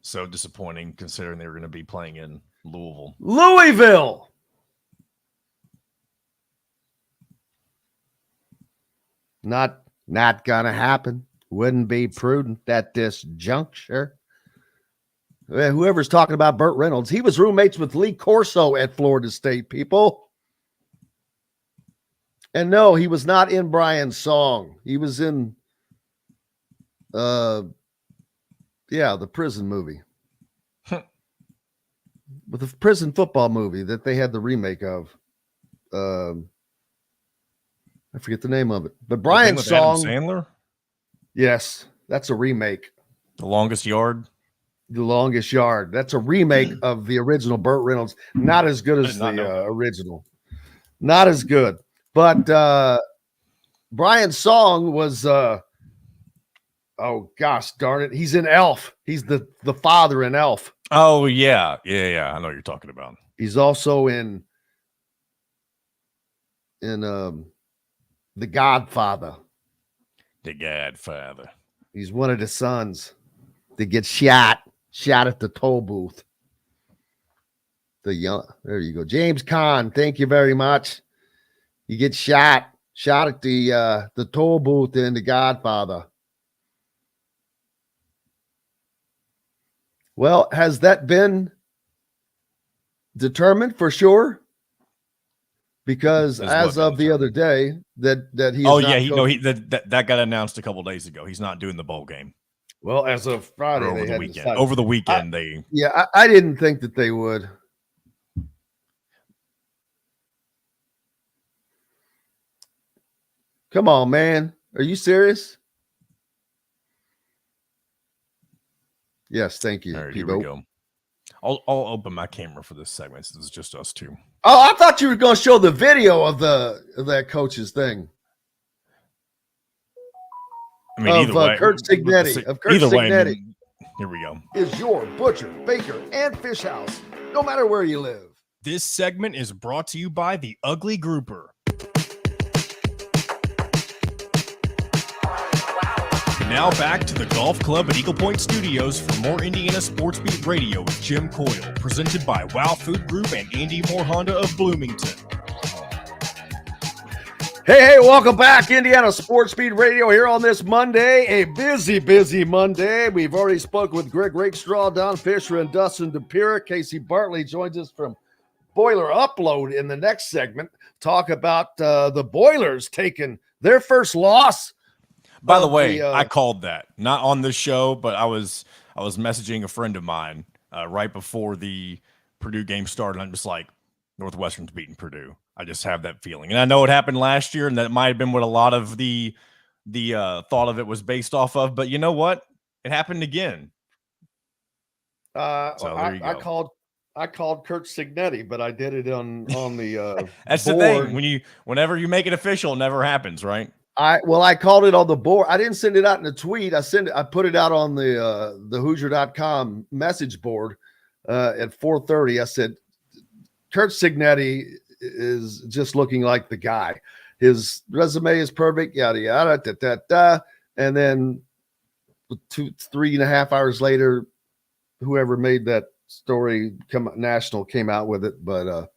So disappointing, considering they were going to be playing in Louisville. Louisville. Not gonna happen. Wouldn't be prudent at this juncture. Whoever's talking about Burt Reynolds, he was roommates with Lee Corso at Florida State, people. And no, he was not in Brian's song. He was in, the prison movie. With the prison football movie that they had the remake of. I forget the name of it. But Brian's song. Adam Sandler? Yes, that's a remake. The Longest Yard? The Longest Yard. That's a remake of the original Burt Reynolds. Not as good as the original. Not as good. But Brian's song was, oh gosh darn it. He's in Elf. He's the father in Elf. Oh, yeah. Yeah. I know what you're talking about. He's also in The Godfather. The Godfather. He's one of the sons that gets shot at the toll booth. There you go. James Caan, thank you very much. You get shot at the toll booth in The Godfather. Well, has that been determined for sure? Because as of the other day, that he. That got announced a couple days ago. He's not doing the bowl game. Well, as of Friday, over the weekend. Over the weekend, I didn't think that they would. Come on, man. Are you serious? Yes, thank you. All right, here we go. I'll open my camera for this segment since it's just us two. Oh, I thought you were going to show the video of that coach's thing. I mean, either way, Kurt Signetti. Here we go. Is your butcher, baker, and fish house, no matter where you live. This segment is brought to you by the Ugly Grouper. Now back to the Golf Club at Eagle Point Studios for more Indiana Sports Beat Radio with Jim Coyle, presented by Wow Food Group and Andy Moore Honda of Bloomington. Hey, welcome back, Indiana Sports Beat Radio here on this Monday, a busy Monday. We've already spoken with Greg Rakestraw, Don Fischer, and Dustin Dopirak. Casey Bartley joins us from Boiler Upload in the next segment. Talk about the Boilers taking their first loss. By the way, I called that. Not on this show, but I was messaging a friend of mine right before the Purdue game started. I'm just like, Northwestern's beating Purdue. I just have that feeling. And I know it happened last year, and that might have been what a lot of the thought of it was based off of. But you know what? It happened again. I called Kurt Signetti, but I did it on the That's board. the thing. Whenever you make it official, it never happens, right? I called it on the board. I didn't send it out in a tweet. I put it out on the Hoosier.com message board at 4:30. I said, Kurt Signetti is just looking like the guy. His resume is perfect, yada yada, da, da, da. And then 3.5 hours later, whoever made that story national came out with it. But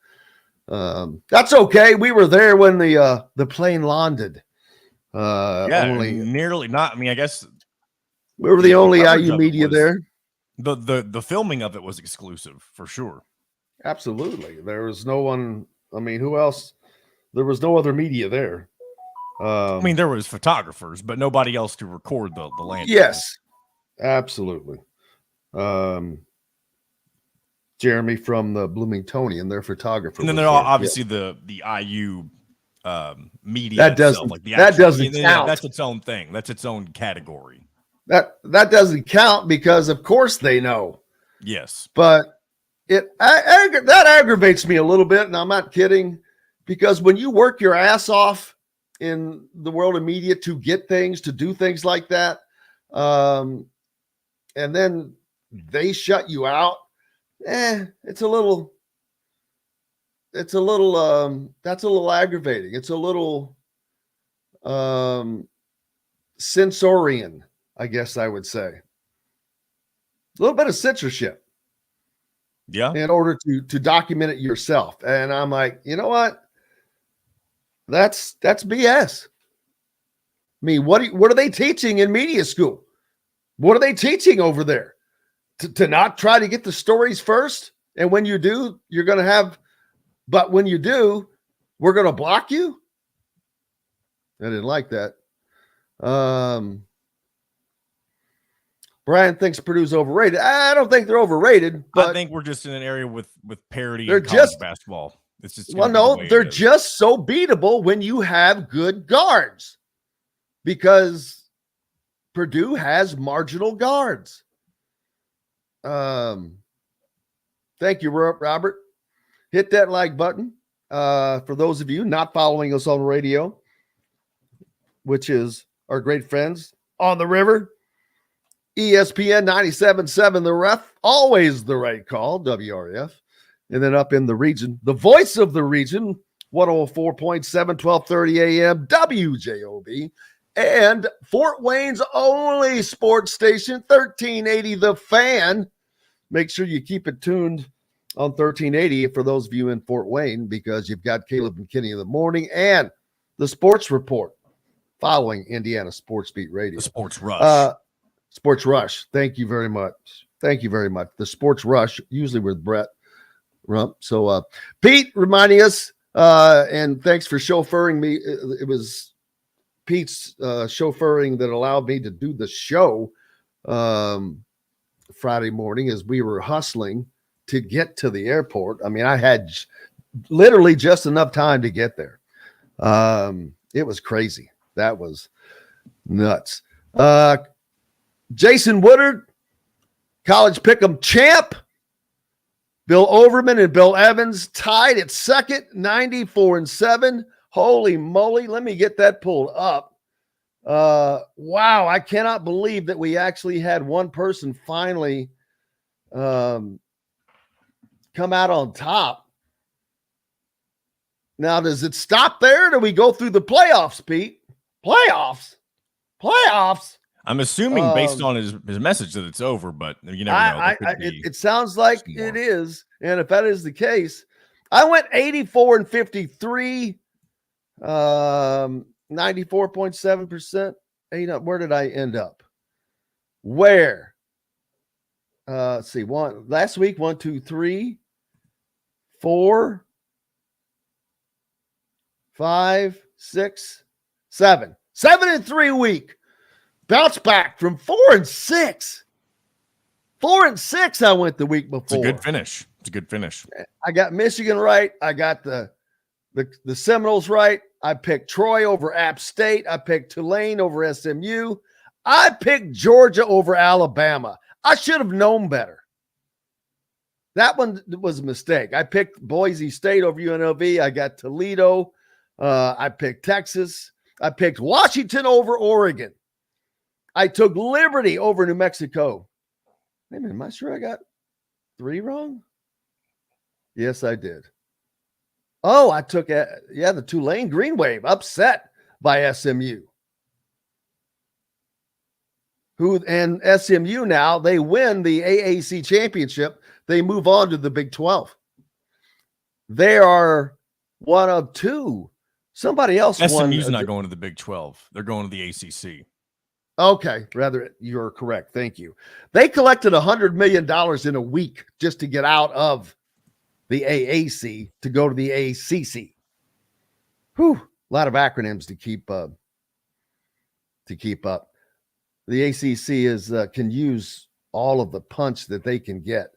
that's okay. We were there when the plane landed. Nearly not. I mean, I guess we were the only IU media there. The filming of it was exclusive for sure. Absolutely. There was no one. I mean, who else? There was no other media there. I mean, there was photographers, but nobody else to record the landing. Yes, absolutely. Jeremy from the Bloomingtonian, their photographer. And then there are obviously the IU media. That doesn't like doesn't count. That's its own thing. That's its own category. That doesn't count because of course they know. Yes, but that aggravates me a little bit, and I'm not kidding, because when you work your ass off in the world of media to get things, to do things like that, and then they shut you out. That's a little aggravating. It's a little censorian, I guess I would say. A little bit of censorship. Yeah. In order to document it yourself. And I'm like, you know what? That's BS. I mean, what are they teaching in media school? What are they teaching over there? To not try to get the stories first? And when you do, you're going to have, but when you do, we're going to block you? I didn't like that. Brian thinks Purdue's overrated. I don't think they're overrated. But I think we're just in an area with parity they're in college just basketball. It's just they're just so beatable when you have good guards, because Purdue has marginal guards. Thank you, Robert. Hit that like button. For those of you not following us on radio, which is our great friends on the river, ESPN 97.7 The Ref, always the right call, WRF. And then up in the region, the voice of the region, 104.7, 1230 AM, WJOB, and Fort Wayne's only sports station, 1380 The Fan. Make sure you keep it tuned on 1380 for those of you in Fort Wayne, because you've got Caleb and Kenny in the morning and the Sports Report following Indiana Sports Beat Radio. The Sports Rush. Sports Rush. Thank you very much. Thank you very much. The Sports Rush, usually with Brett Rump. So, Pete reminding us, and thanks for chauffeuring me. It was Pete's chauffeuring that allowed me to do the show Friday morning as we were hustling to get to the airport. I mean, I had literally just enough time to get there. It was crazy. That was nuts. Jason Woodard, college pick'em champ. Bill Overman and Bill Evans tied at second, 94-7. Holy moly. Let me get that pulled up. Wow. I cannot believe that we actually had one person finally come out on top. Now, does it stop there? Or do we go through the playoffs, Pete? Playoffs. I'm assuming based on his message that it's over, but you never know. It sounds like it is. And if that is the case, I went 84-53, 94.7%. Where did I end up? Where? Let's see. Last week, 1, 2, 3, 4, 5, 6, 7. 7-3 week. Bounce back from 4-6. 4-6 I went the week before. It's a good finish. I got Michigan right. I got the Seminoles right. I picked Troy over App State. I picked Tulane over SMU. I picked Georgia over Alabama. I should have known better. That one was a mistake. I picked Boise State over UNLV. I got Toledo. I picked Texas. I picked Washington over Oregon. I took Liberty over New Mexico. Wait a minute, am I sure I got 3 wrong? Yes, I did. Oh, I took, the Tulane Green Wave upset by SMU. And SMU now, they win the AAC championship. They move on to the Big 12. They are one of 2. Somebody else won. SMU's not going to the Big 12. They're going to the ACC. Okay, rather, you're correct. Thank you. They collected $100 million in a week just to get out of the AAC to go to the ACC. Whew, a lot of acronyms to keep up. The ACC can use all of the punch that they can get.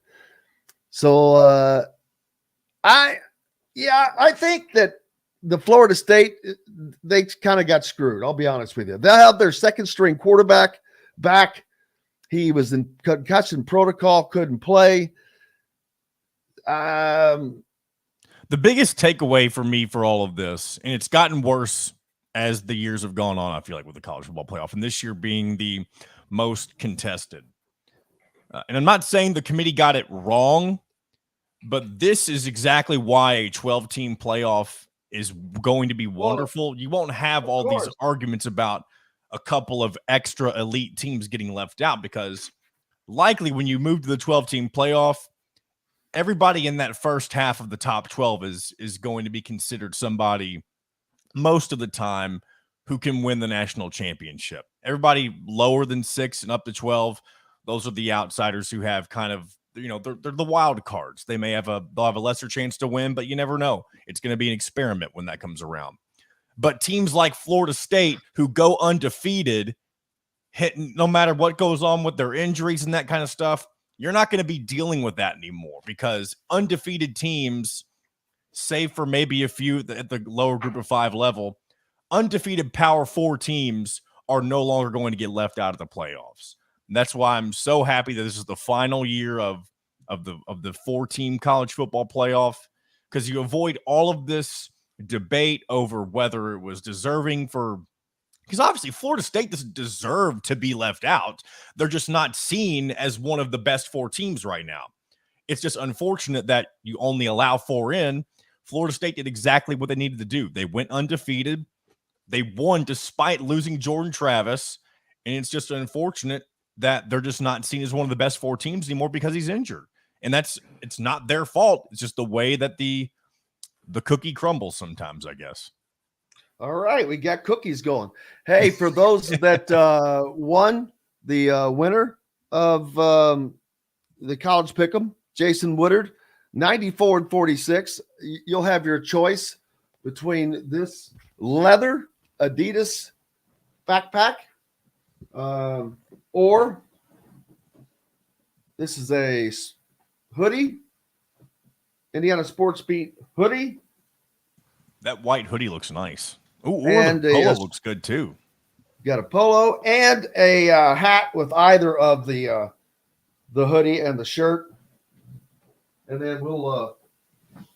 So I think that the Florida State, they kind of got screwed. I'll be honest with you. They'll have their second string quarterback back. He was in concussion protocol, couldn't play. The biggest takeaway for me for all of this, and it's gotten worse as the years have gone on, I feel like, with the college football playoff, and this year being the most contested. And I'm not saying the committee got it wrong, but this is exactly why a 12-team playoff is going to be wonderful. You won't have all these arguments about a couple of extra elite teams getting left out, because likely when you move to the 12-team playoff, everybody in that first half of the top 12 is going to be considered somebody most of the time who can win the national championship. Everybody lower than 6 and up to 12, those are the outsiders who have kind of, they're the wild cards. They'll have a lesser chance to win, but you never know. It's going to be an experiment when that comes around. But teams like Florida State, who go undefeated, no matter what goes on with their injuries and that kind of stuff, you're not going to be dealing with that anymore, because undefeated teams, save for maybe a few at the lower group of 5 level, undefeated Power 4 teams are no longer going to get left out of the playoffs. And that's why I'm so happy that this is the final year of the 4-team college football playoff, because you avoid all of this debate over whether it was deserving because obviously Florida State doesn't deserve to be left out. They're just not seen as one of the best 4 teams right now. It's just unfortunate that you only allow 4 in. Florida State did exactly what they needed to do. They went undefeated. They won despite losing Jordan Travis. And it's just unfortunate that they're just not seen as one of the best 4 teams anymore because he's injured. And it's not their fault. It's just the way that the cookie crumbles sometimes, I guess. All right, we got cookies going. Hey, for those that won, the winner of the college pick'em, Jason Woodard, 94-46. You'll have your choice between this leather Adidas backpack or this is a hoodie, Indiana Sports Beat hoodie. That white hoodie looks nice. Ooh, and the polo looks good too. Got a polo and a hat with either of the hoodie and the shirt, and then we'll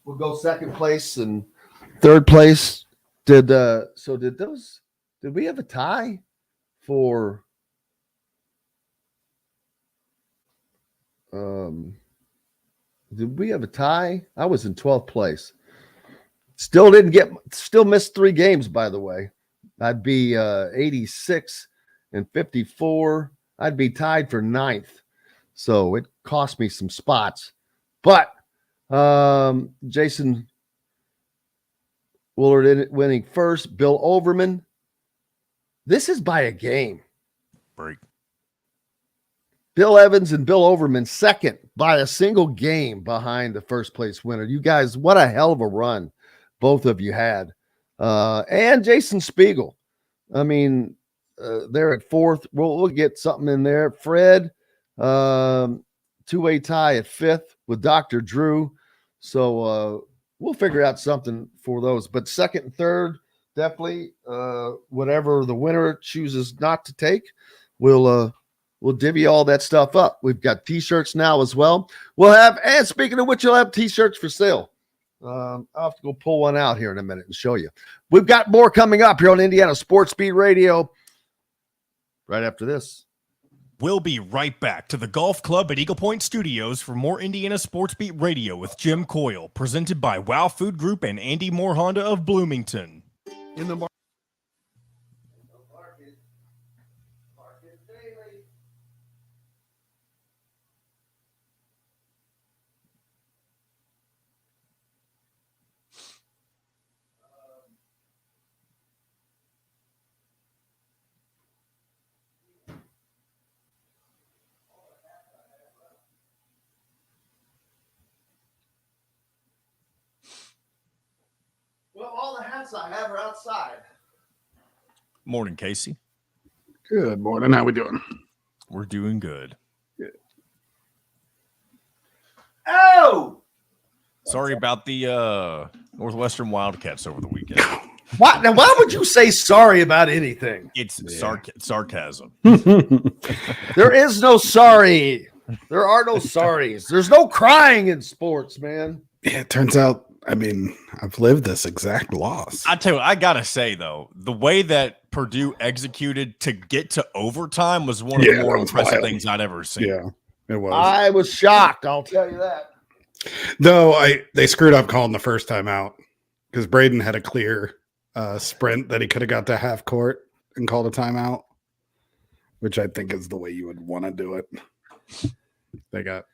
go second place and third place. Did we have a tie for? Did we have a tie? I was in 12th place. Still missed 3 games, by the way. I'd be 86 and 54. I'd be tied for 9th. So it cost me some spots. But Jason Willard winning first. Bill Overman. This is by a game. Break. Bill Evans and Bill Overman second by a single game behind the first place winner. You guys, what a hell of a run both of you had. And Jason Spiegel. I mean, they're at 4th. We'll get something in there. Fred, 2-way tie at 5th with Dr. Drew. So we'll figure out something for those. But 2nd and 3rd, definitely whatever the winner chooses not to take, we'll divvy all that stuff up. We've got T-shirts now as well. And speaking of which, you'll have T-shirts for sale. I'll have to go pull one out here in a minute and show you. We've got more coming up here on Indiana Sports Beat Radio right after this. We'll be right back to the Golf Club at Eagle Point Studios for more Indiana Sports Beat Radio with Jim Coyle, presented by Wow Food Group and Andy Moore Honda of Bloomington. In the Well, all the hats I have are outside. Morning, Casey. Good morning. How we doing? We're doing good. Oh! Sorry about the Northwestern Wildcats over the weekend. What? Now, why would you say sorry about anything? It's sarcasm. There is no sorry. There are no sorries. There's no crying in sports, man. Yeah, it turns out, I mean, I've lived this exact loss. I tell you, I gotta say though, the way that Purdue executed to get to overtime was one of the more impressive things I'd ever seen. Yeah, it was. I was shocked. I'll tell you that. Though they screwed up calling the first time out because Braden had a clear sprint that he could have got to half court and called a timeout, which I think is the way you would want to do it. They got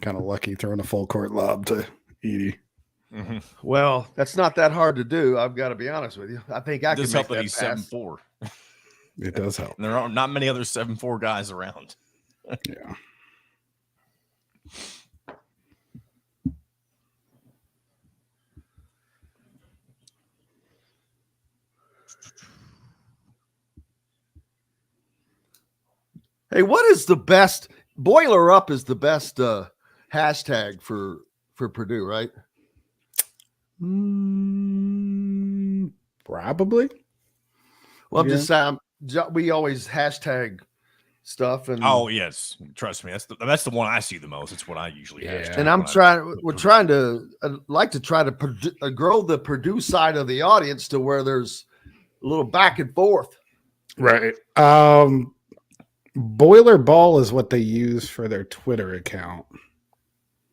kind of lucky throwing a full court lob to Edie. Mm-hmm. Well, that's not that hard to do. I've got to be honest with you. I think I can make that he's pass. 7'4". It does help. There are not many other 7'4" guys around. Yeah. Hey, what is the best? Boiler Up is the best hashtag for Purdue, right? Probably. Well, I'm just saying, we always hashtag stuff, and yes, trust me, that's the one I see the most. It's what I usually hashtag. And I'd like to try to grow the Purdue side of the audience to where there's a little back and forth. Right. Boiler Ball is what they use for their Twitter account.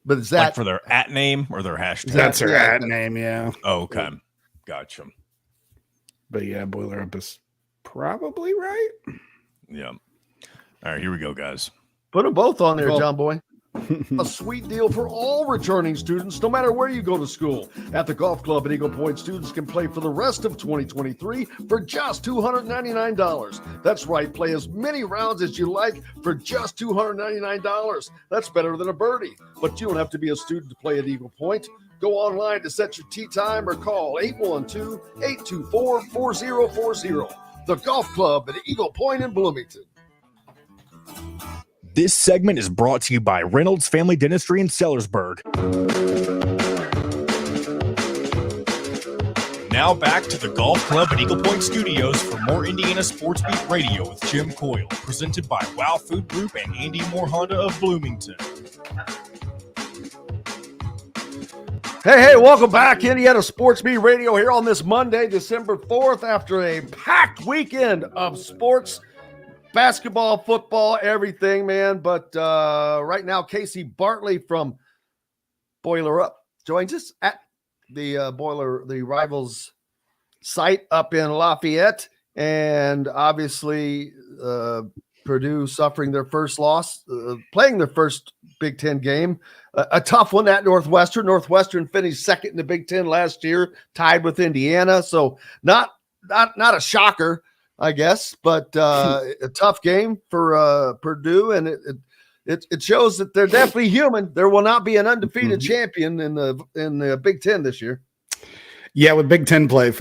But is that like for their at name or their hashtag? That's their at name, yeah. Oh, okay. Gotcha. But yeah, Boiler Up is probably right. Yeah. All right, here we go, guys. Put them both on there, John Boy. A sweet deal for all returning students, no matter where you go to school. At the Golf Club at Eagle Point, students can play for the rest of 2023 for just $299. That's right, play as many rounds as you like for just $299. That's better than a birdie. But you don't have to be a student to play at Eagle Point. Go online to set your tee time or call 812-824-4040. The Golf Club at Eagle Point in Bloomington. This segment is brought to you by Reynolds Family Dentistry in Sellersburg. Now back to the Golf Club at Eagle Point Studios for more Indiana Sports Beat Radio with Jim Coyle, presented by Wow Food Group and Andy Moore Honda of Bloomington. Hey, welcome back. Indiana Sports Beat Radio here on this Monday, December 4th, after a packed weekend of sports. Basketball, football, everything, man. But right now, Casey Bartley from Boiler Up joins us at the the Rivals site up in Lafayette. And obviously, Purdue suffering their first loss, playing their first Big Ten game. A tough one at Northwestern. Northwestern finished second in the Big Ten last year, tied with Indiana. So not a shocker, I guess, but a tough game for Purdue, and it shows that they're definitely human. There will not be an undefeated champion in the Big Ten this year. Yeah, with Big Ten play,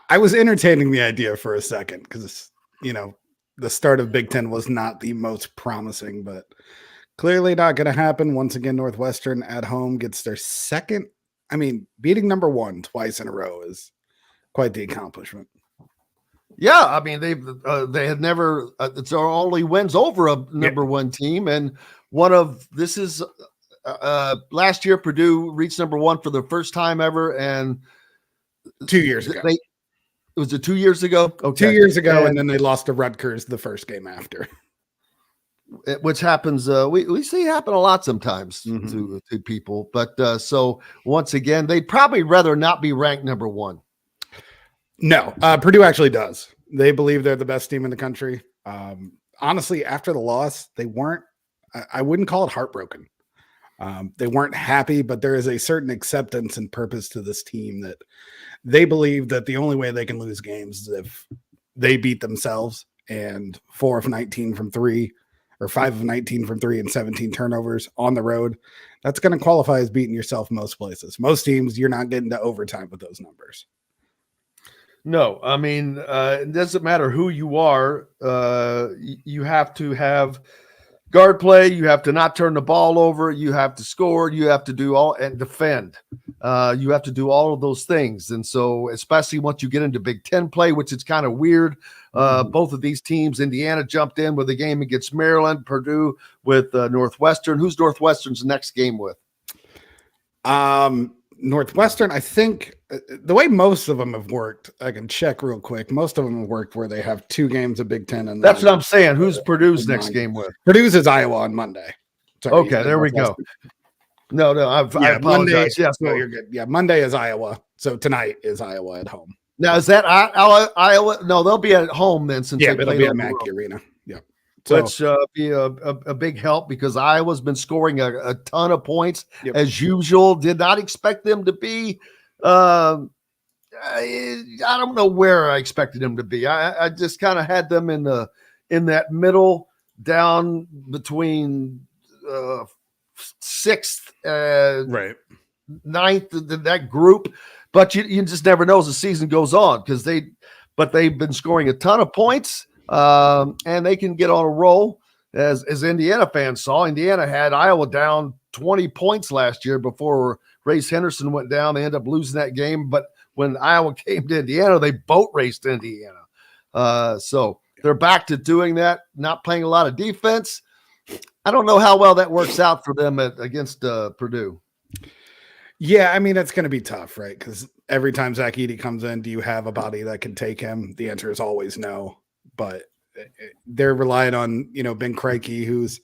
I was entertaining the idea for a second because the start of Big Ten was not the most promising, but clearly not going to happen. Once again, Northwestern at home gets their second. I mean, beating number one twice in a row is quite the accomplishment. Yeah, I mean they had never it's our only wins over a number one team, and this is last year Purdue reached number 1 for the first time ever, and 2 years ago. Was it 2 years ago? Okay. 2 years ago, and then they lost to Rutgers the first game after. Which happens, we see happen a lot sometimes to people. But so once again, they'd probably rather not be ranked number 1. No, Purdue actually does. They believe they're the best team in the country. Honestly, after the loss, they weren't, I wouldn't call it heartbroken. They weren't happy, but there is a certain acceptance and purpose to this team that they believe that the only way they can lose games is if they beat themselves, and 4 of 19 from 3 or 5 of 19 from 3 and 17 turnovers on the road. That's going to qualify as beating yourself most places. Most teams, you're not getting to overtime with those numbers. No, I mean, it doesn't matter who you are. You have to have guard play. You have to not turn the ball over. You have to score. You have to do all and defend. You have to do all of those things. And so, especially once you get into Big Ten play, which is kind of weird. Both of these teams, Indiana jumped in with a game against Maryland, Purdue with Northwestern. Who's Northwestern's next game with? Northwestern, I think the way most of them have worked, I can check real quick. Most of them have worked where they have 2 games of Big Ten. And that's what I'm saying. Who's Purdue's next game with? Purdue's is Iowa on Monday. Sorry, okay, there we go. No, I apologize. Monday, yes, no, you're good. Yeah, Monday is Iowa. So tonight is Iowa at home. Now, is that Iowa? No, they'll be at home then since they it'll be at Mackey Arena. Yeah. So, which be a big help because Iowa's been scoring a ton of points as usual. Did not expect them to be. I don't know where I expected them to be. I just kind of had them in that middle down between 6th, right, 9th, that group. But you just never know as the season goes on because they've been scoring a ton of points. And they can get on a roll, as Indiana fans saw. Indiana had Iowa down 20 points last year before Race Henderson went down. They ended up losing that game. But when Iowa came to Indiana, they boat raced Indiana. So they're back to doing that, not playing a lot of defense. I don't know how well that works out for them against Purdue. Yeah, I mean, it's going to be tough, right? Because every time Zach Edey comes in, do you have a body that can take him? The answer is always no. But they're relying on, Ben Kreike, who's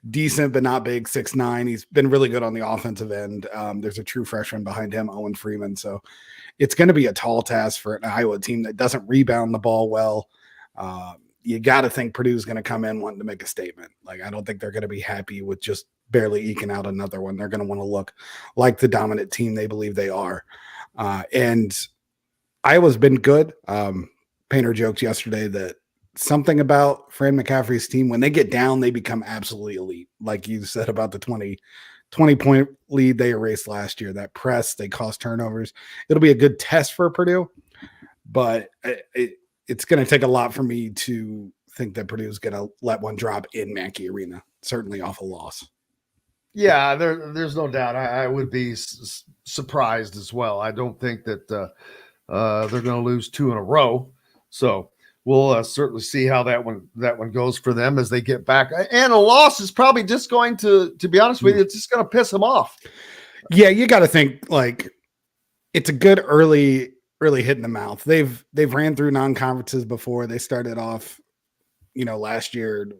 decent but not big, 6'9". He's been really good on the offensive end. There's a true freshman behind him, Owen Freeman. So it's going to be a tall task for an Iowa team that doesn't rebound the ball well. You got to think Purdue's going to come in wanting to make a statement. Like, I don't think they're going to be happy with just barely eking out another one. They're going to want to look like the dominant team they believe they are. And Iowa's been good. Painter joked yesterday that something about Fran McCaffrey's team, when they get down, they become absolutely elite. Like you said about the 20-point lead they erased last year, that press, they caused turnovers. It'll be a good test for Purdue, but it's going to take a lot for me to think that Purdue is going to let one drop in Mackey Arena, certainly off a loss. Yeah, there's no doubt. I would be surprised as well. I don't think that they're going to lose 2 in a row. So we'll certainly see how that one goes for them as they get back. And a loss is probably just going to be honest with you, it's just going to piss them off. Yeah, you got to think like it's a good early hit in the mouth. They've ran through non-conferences before. They started off, last year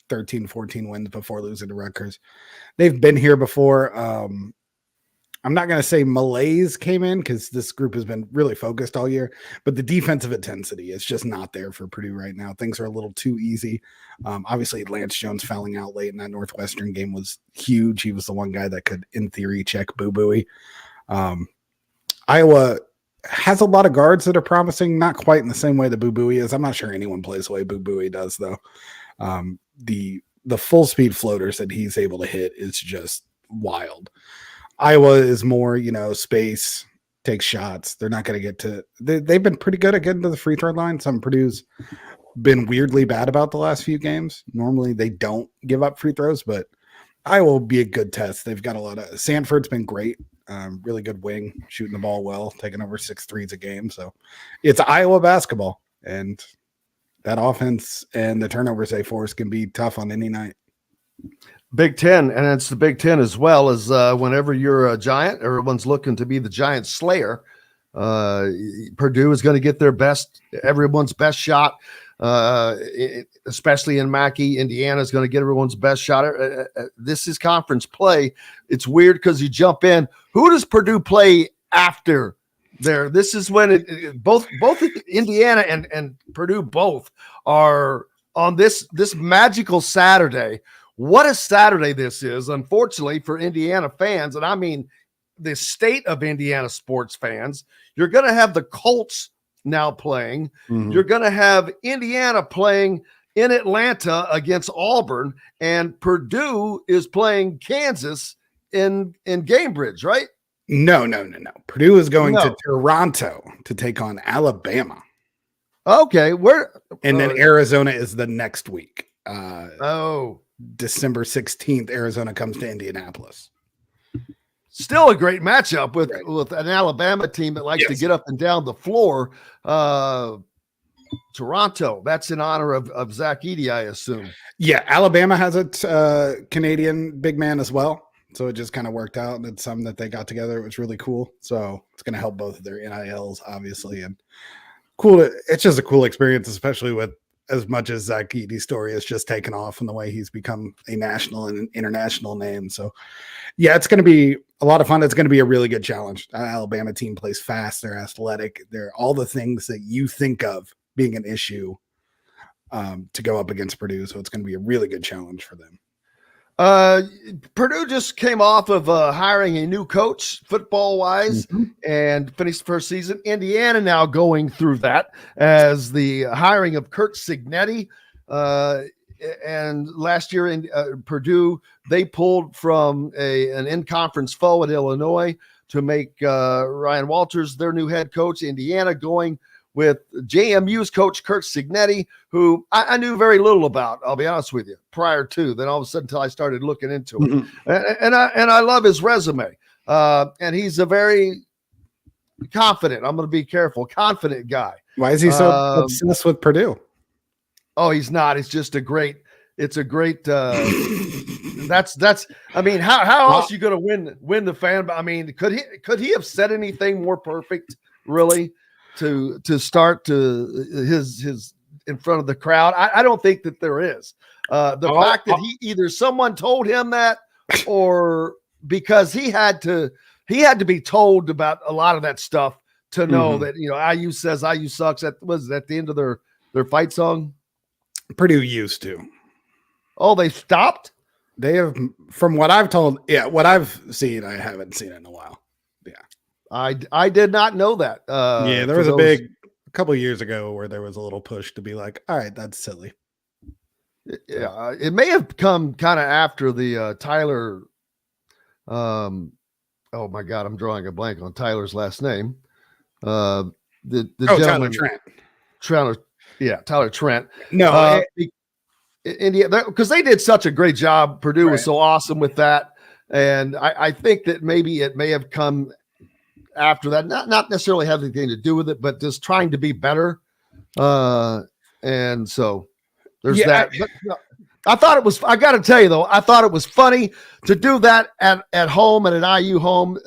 13, 14 wins before losing to Rutgers. They've been here before. I'm not going to say malaise came in because this group has been really focused all year, but the defensive intensity is just not there for Purdue right now. Things are a little too easy. Obviously, Lance Jones fouling out late in that Northwestern game was huge. He was the one guy that could, in theory, check Boo Buie. Iowa has a lot of guards that are promising, not quite in the same way that Boo Buie is. I'm not sure anyone plays the way Boo Buie does, though. The full speed floaters that he's able to hit is just wild. Iowa is more, space, takes shots. They're not going to get to they've been pretty good at getting to the free throw line. Some Purdue's been weirdly bad about the last few games. Normally they don't give up free throws, but Iowa will be a good test. They've got a lot of Sanford's been great. Really good wing, shooting the ball well, taking over 6 threes a game. So it's Iowa basketball, and that offense and the turnovers they force can be tough on any night. Big Ten, and it's the Big Ten as well as whenever you're a giant, everyone's looking to be the giant slayer. Purdue is going to get everyone's best shot, especially in Mackey. Indiana is going to get everyone's best shot. This is conference play. It's weird because you jump in. Who does Purdue play after there? This is when both Indiana and Purdue both are on this magical Saturday. What a Saturday this is, unfortunately, for Indiana fans. And I mean, the state of Indiana sports fans. You're going to have the Colts now playing. Mm-hmm. You're going to have Indiana playing in Atlanta against Auburn, and Purdue is playing Kansas in Cambridge, right? No. Purdue is going to Toronto to take on Alabama. Okay, and then Arizona is the next week. December 16th, Arizona comes to Indianapolis. Still a great matchup with an Alabama team that likes to get up and down the floor. Toronto, that's in honor of Zach Edey, I assume. Yeah, Alabama has a Canadian big man as well. So it just kind of worked out. It's something that they got together. It was really cool. So it's going to help both of their NILs, obviously. And cool. It's just a cool experience, especially with as much as Zach Edey's story has just taken off and the way he's become a national and an international name. So, yeah, it's going to be a lot of fun. It's going to be a really good challenge. Alabama team plays fast. They're athletic. They're all the things that you think of being an issue to go up against Purdue. So it's going to be a really good challenge for them. Purdue just came off of hiring a new coach football-wise and finished the first season. Indiana now going through that as the hiring of Curt Cignetti. And last year in Purdue, they pulled from an in-conference foe at Illinois to make Ryan Walters their new head coach. Indiana going with JMU's coach, Curt Cignetti, who I knew very little about, I'll be honest with you, prior to. Then all of a sudden until I started looking into it. And I love his resume. And he's a very confident, I'm going to be careful, confident guy. Why is he so obsessed with Purdue? Oh, he's not. It's just a great that's I mean, how else are you going to win the fan? I mean, could he have said anything more perfect, really? To start his in front of the crowd. I don't think that there is. The fact that someone told him that, or because he had to be told about a lot of that stuff to know that, IU says IU sucks. That was at the end of their fight song. Purdue used to. Oh, they stopped? They have, from what I've told. Yeah, what I've seen, I haven't seen it in a while. Yeah. I did not know that. There was a couple of years ago where there was a little push to be like, all right, that's silly. Yeah, it may have come kind of after the Tyler. Oh my God, I'm drawing a blank on Tyler's last name. The Tyler Trent. Tyler Trent. No, India, because they did such a great job. Purdue was so awesome with that, and I think that maybe it may have come after that, not necessarily have anything to do with it, but just trying to be better. And so there's that. I thought it was, I got to tell you though, I thought it was funny to do that at home and at IU home.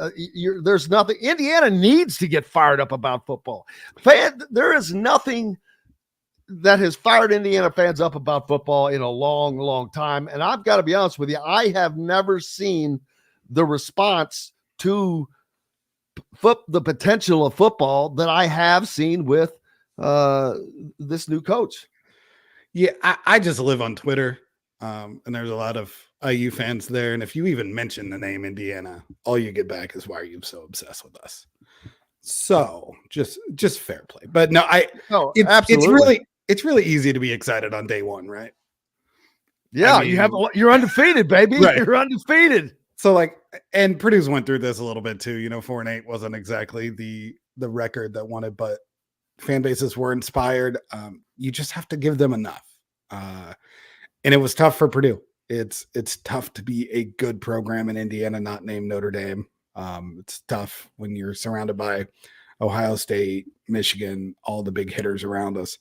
There's nothing. Indiana needs to get fired up about football. There is nothing that has fired Indiana fans up about football in a long, long time. And I've got to be honest with you, I have never seen the response to the potential of football that I have seen with this new coach. Yeah, I just live on Twitter, and there's a lot of IU fans there. And if you even mention the name Indiana, all you get back is, why are you so obsessed with us? So just fair play. But no, absolutely. It's really easy to be excited on day one, right? Yeah, I mean, you're undefeated, baby. Right. You're undefeated. So and Purdue's went through this a little bit too. 4-8 wasn't exactly the record that wanted, but fan bases were inspired. You just have to give them enough. And it was tough for Purdue. It's tough to be a good program in Indiana, not named Notre Dame. It's tough when you're surrounded by Ohio State, Michigan, all the big hitters around us.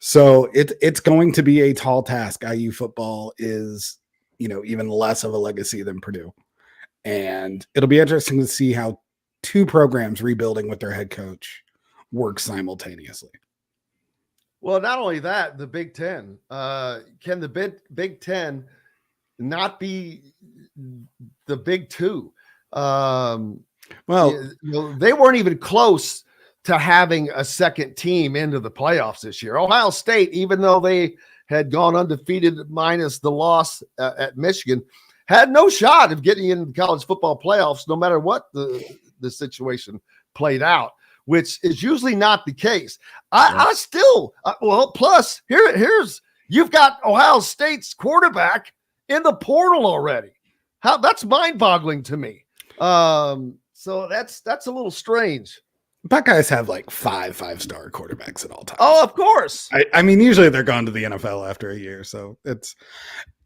So it's going to be a tall task. IU football is even less of a legacy than Purdue. And it'll be interesting to see how two programs rebuilding with their head coach work simultaneously. Well, not only that, the Big Ten. Can the Big Ten not be the Big Two? They weren't even close to having a second team into the playoffs this year. Ohio State, even though they had gone undefeated minus the loss at Michigan, had no shot of getting into the college football playoffs, no matter what the situation played out, which is usually not the case. I still, plus here's you've got Ohio State's quarterback in the portal already. That's mind-boggling to me. So that's a little strange. Buckeyes have like five-star quarterbacks at all times. Oh, of course. I mean, usually they're gone to the NFL after a year. So it's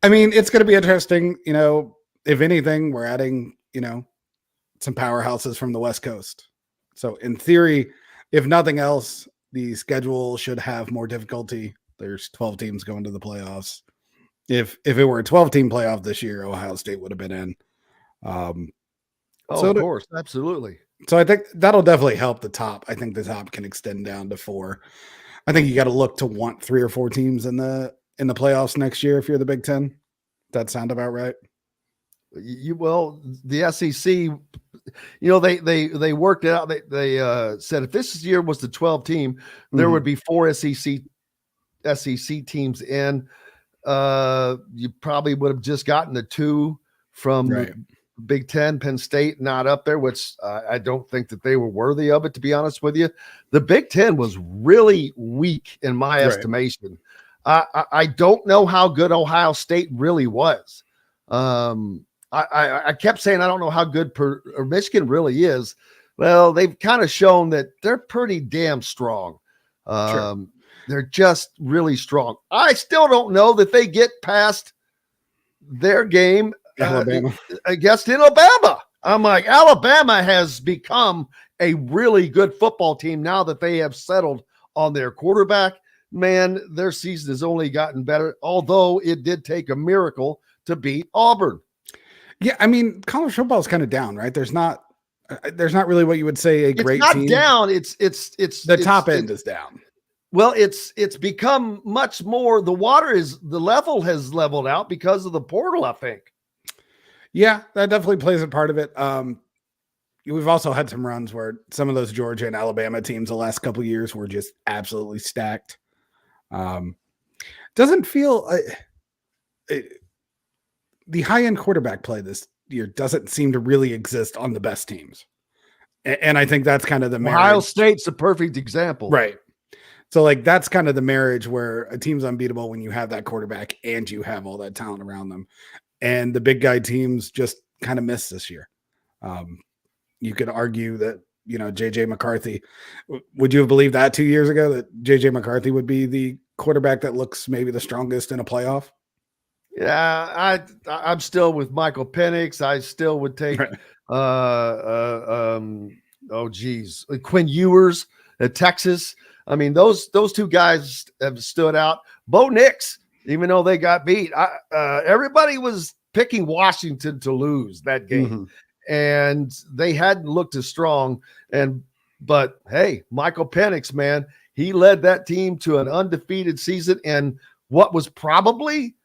going to be interesting. If anything, we're adding, some powerhouses from the West Coast. So in theory, if nothing else, the schedule should have more difficulty. There's 12 teams going to the playoffs. If it were a 12-team playoff this year, Ohio State would have been in. Of course. Absolutely. So I think that'll definitely help the top. I think the top can extend down to 4. I think you got to look to want 3 or 4 teams in the playoffs next year if you're the Big Ten. Does that sound about right? The SEC, they worked it out. They said if this year was the 12 team, there would be 4 SEC teams in. You probably would have just gotten the 2 from the Big Ten. Penn State not up there, which I don't think that they were worthy of it, to be honest with you. The Big Ten was really weak in my estimation. I don't know how good Ohio State really was. I kept saying I don't know how good Michigan really is. Well, they've kind of shown that they're pretty damn strong. They're just really strong. I still don't know that they get past their game against Alabama. I'm like, Alabama has become a really good football team now that they have settled on their quarterback. Man, their season has only gotten better, although it did take a miracle to beat Auburn. Yeah, I mean, college football is kind of down, right? There's not really what you would say a great team. It's not down. It's the top end is down. Well, it's become much more. The level has leveled out because of the portal, I think. Yeah, that definitely plays a part of it. We've also had some runs where some of those Georgia and Alabama teams the last couple of years were just absolutely stacked. Doesn't feel the high-end quarterback play this year doesn't seem to really exist on the best teams. And I think that's kind of the marriage. Ohio State's a perfect example. Right. So that's kind of the marriage where a team's unbeatable when you have that quarterback and you have all that talent around them. And the big guy teams just kind of missed this year. You could argue that, JJ McCarthy, would you have believed that 2 years ago that JJ McCarthy would be the quarterback that looks maybe the strongest in a playoff? Yeah, I'm still with Michael Penix. I still would take Quinn Ewers at Texas. I mean, those 2 guys have stood out. Bo Nix, even though they got beat, everybody was picking Washington to lose that game, and they hadn't looked as strong. But hey, Michael Penix, man, he led that team to an undefeated season and what was probably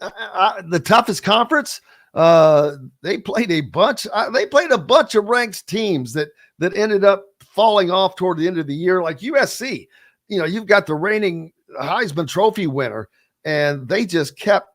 the toughest conference. They played a bunch. They played a bunch of ranked teams that ended up falling off toward the end of the year, like USC. You've got the reigning Heisman Trophy winner, and they just kept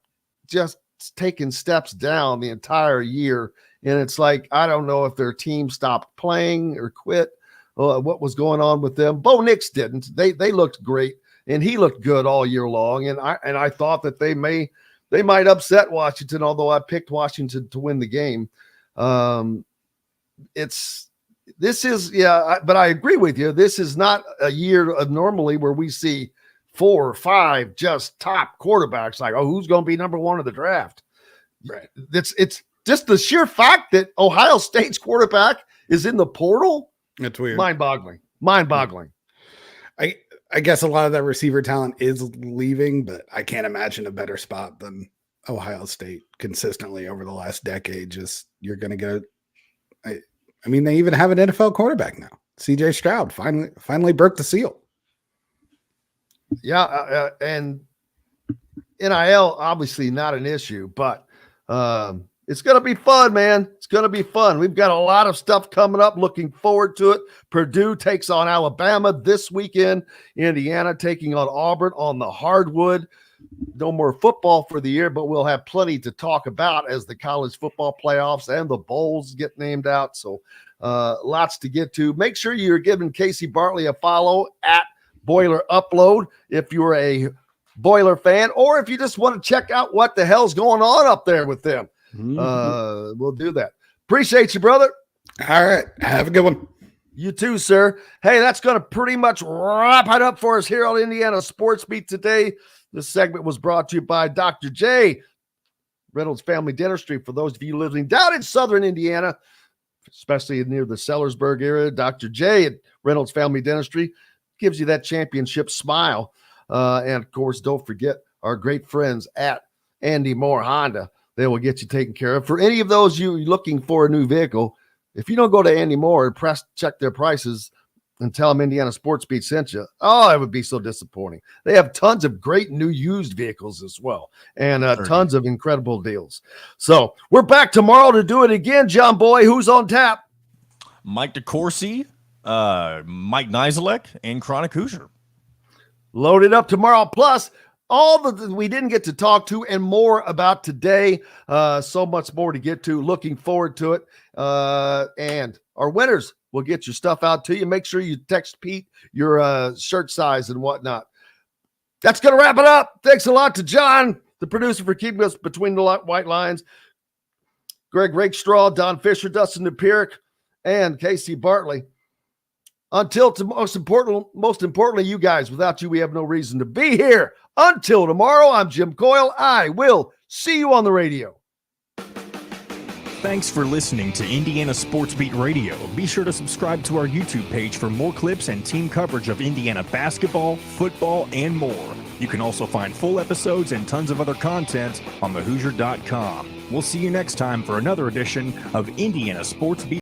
taking steps down the entire year. And it's like, I don't know if their team stopped playing or quit. What was going on with them? Bo Nix didn't. They looked great, and he looked good all year long. And I thought that they might upset Washington, although I picked Washington to win the game. But I agree with you. This is not a year of normally where we see 4 or 5 just top quarterbacks like, who's going to be number 1 of the draft? Right. It's just the sheer fact that Ohio State's quarterback is in the portal. It's weird. Mind-boggling. I guess a lot of that receiver talent is leaving, but I can't imagine a better spot than Ohio State consistently over the last decade. Just you're going to get. I mean, they even have an NFL quarterback now. C.J. Stroud finally broke the seal. Yeah, and NIL obviously not an issue, but it's going to be fun, man. It's going to be fun. We've got a lot of stuff coming up. Looking forward to it. Purdue takes on Alabama this weekend. Indiana taking on Auburn on the hardwood. No more football for the year, but we'll have plenty to talk about as the college football playoffs and the bowls get named out. So lots to get to. Make sure you're giving Casey Bartley a follow at Boiler Upload if you're a Boiler fan, or if you just want to check out what the hell's going on up there with them. We'll do that. Appreciate you, brother. All right. Have a good one. You too, sir. Hey, that's going to pretty much wrap it up for us here on Indiana Sports Beat today. This segment was brought to you by Dr. J, Reynolds Family Dentistry. For those of you living down in southern Indiana, especially near the Sellersburg area, Dr. J at Reynolds Family Dentistry gives you that championship smile. And, of course, don't forget our great friends at Andy Moore Honda. They will get you taken care of. For any of those you looking for a new vehicle, if you don't go to Andy Moore and check their prices and tell them Indiana Sports Beat sent you, oh, it would be so disappointing. They have tons of great new used vehicles as well, and tons of incredible deals. So we're back tomorrow to do it again. John Boy, who's on tap? Mike DeCourcy, Mike Nizelek, and Chronic Hoosier. Loaded up tomorrow. Plus, all that we didn't get to talk to and more about today. So much more to get to. Looking forward to it. And our winners will get your stuff out to you. Make sure you text Pete your shirt size and whatnot. That's going to wrap it up. Thanks a lot to John, the producer, for keeping us between the white lines. Greg Rakestraw, Don Fischer, Dustin Dopirak, and Casey Bartley. Until most importantly, you guys. Without you, we have no reason to be here. Until tomorrow, I'm Jim Coyle. I will see you on the radio. Thanks for listening to Indiana Sports Beat Radio. Be sure to subscribe to our YouTube page for more clips and team coverage of Indiana basketball, football, and more. You can also find full episodes and tons of other content on thehoosier.com. We'll see you next time for another edition of Indiana Sports Beat.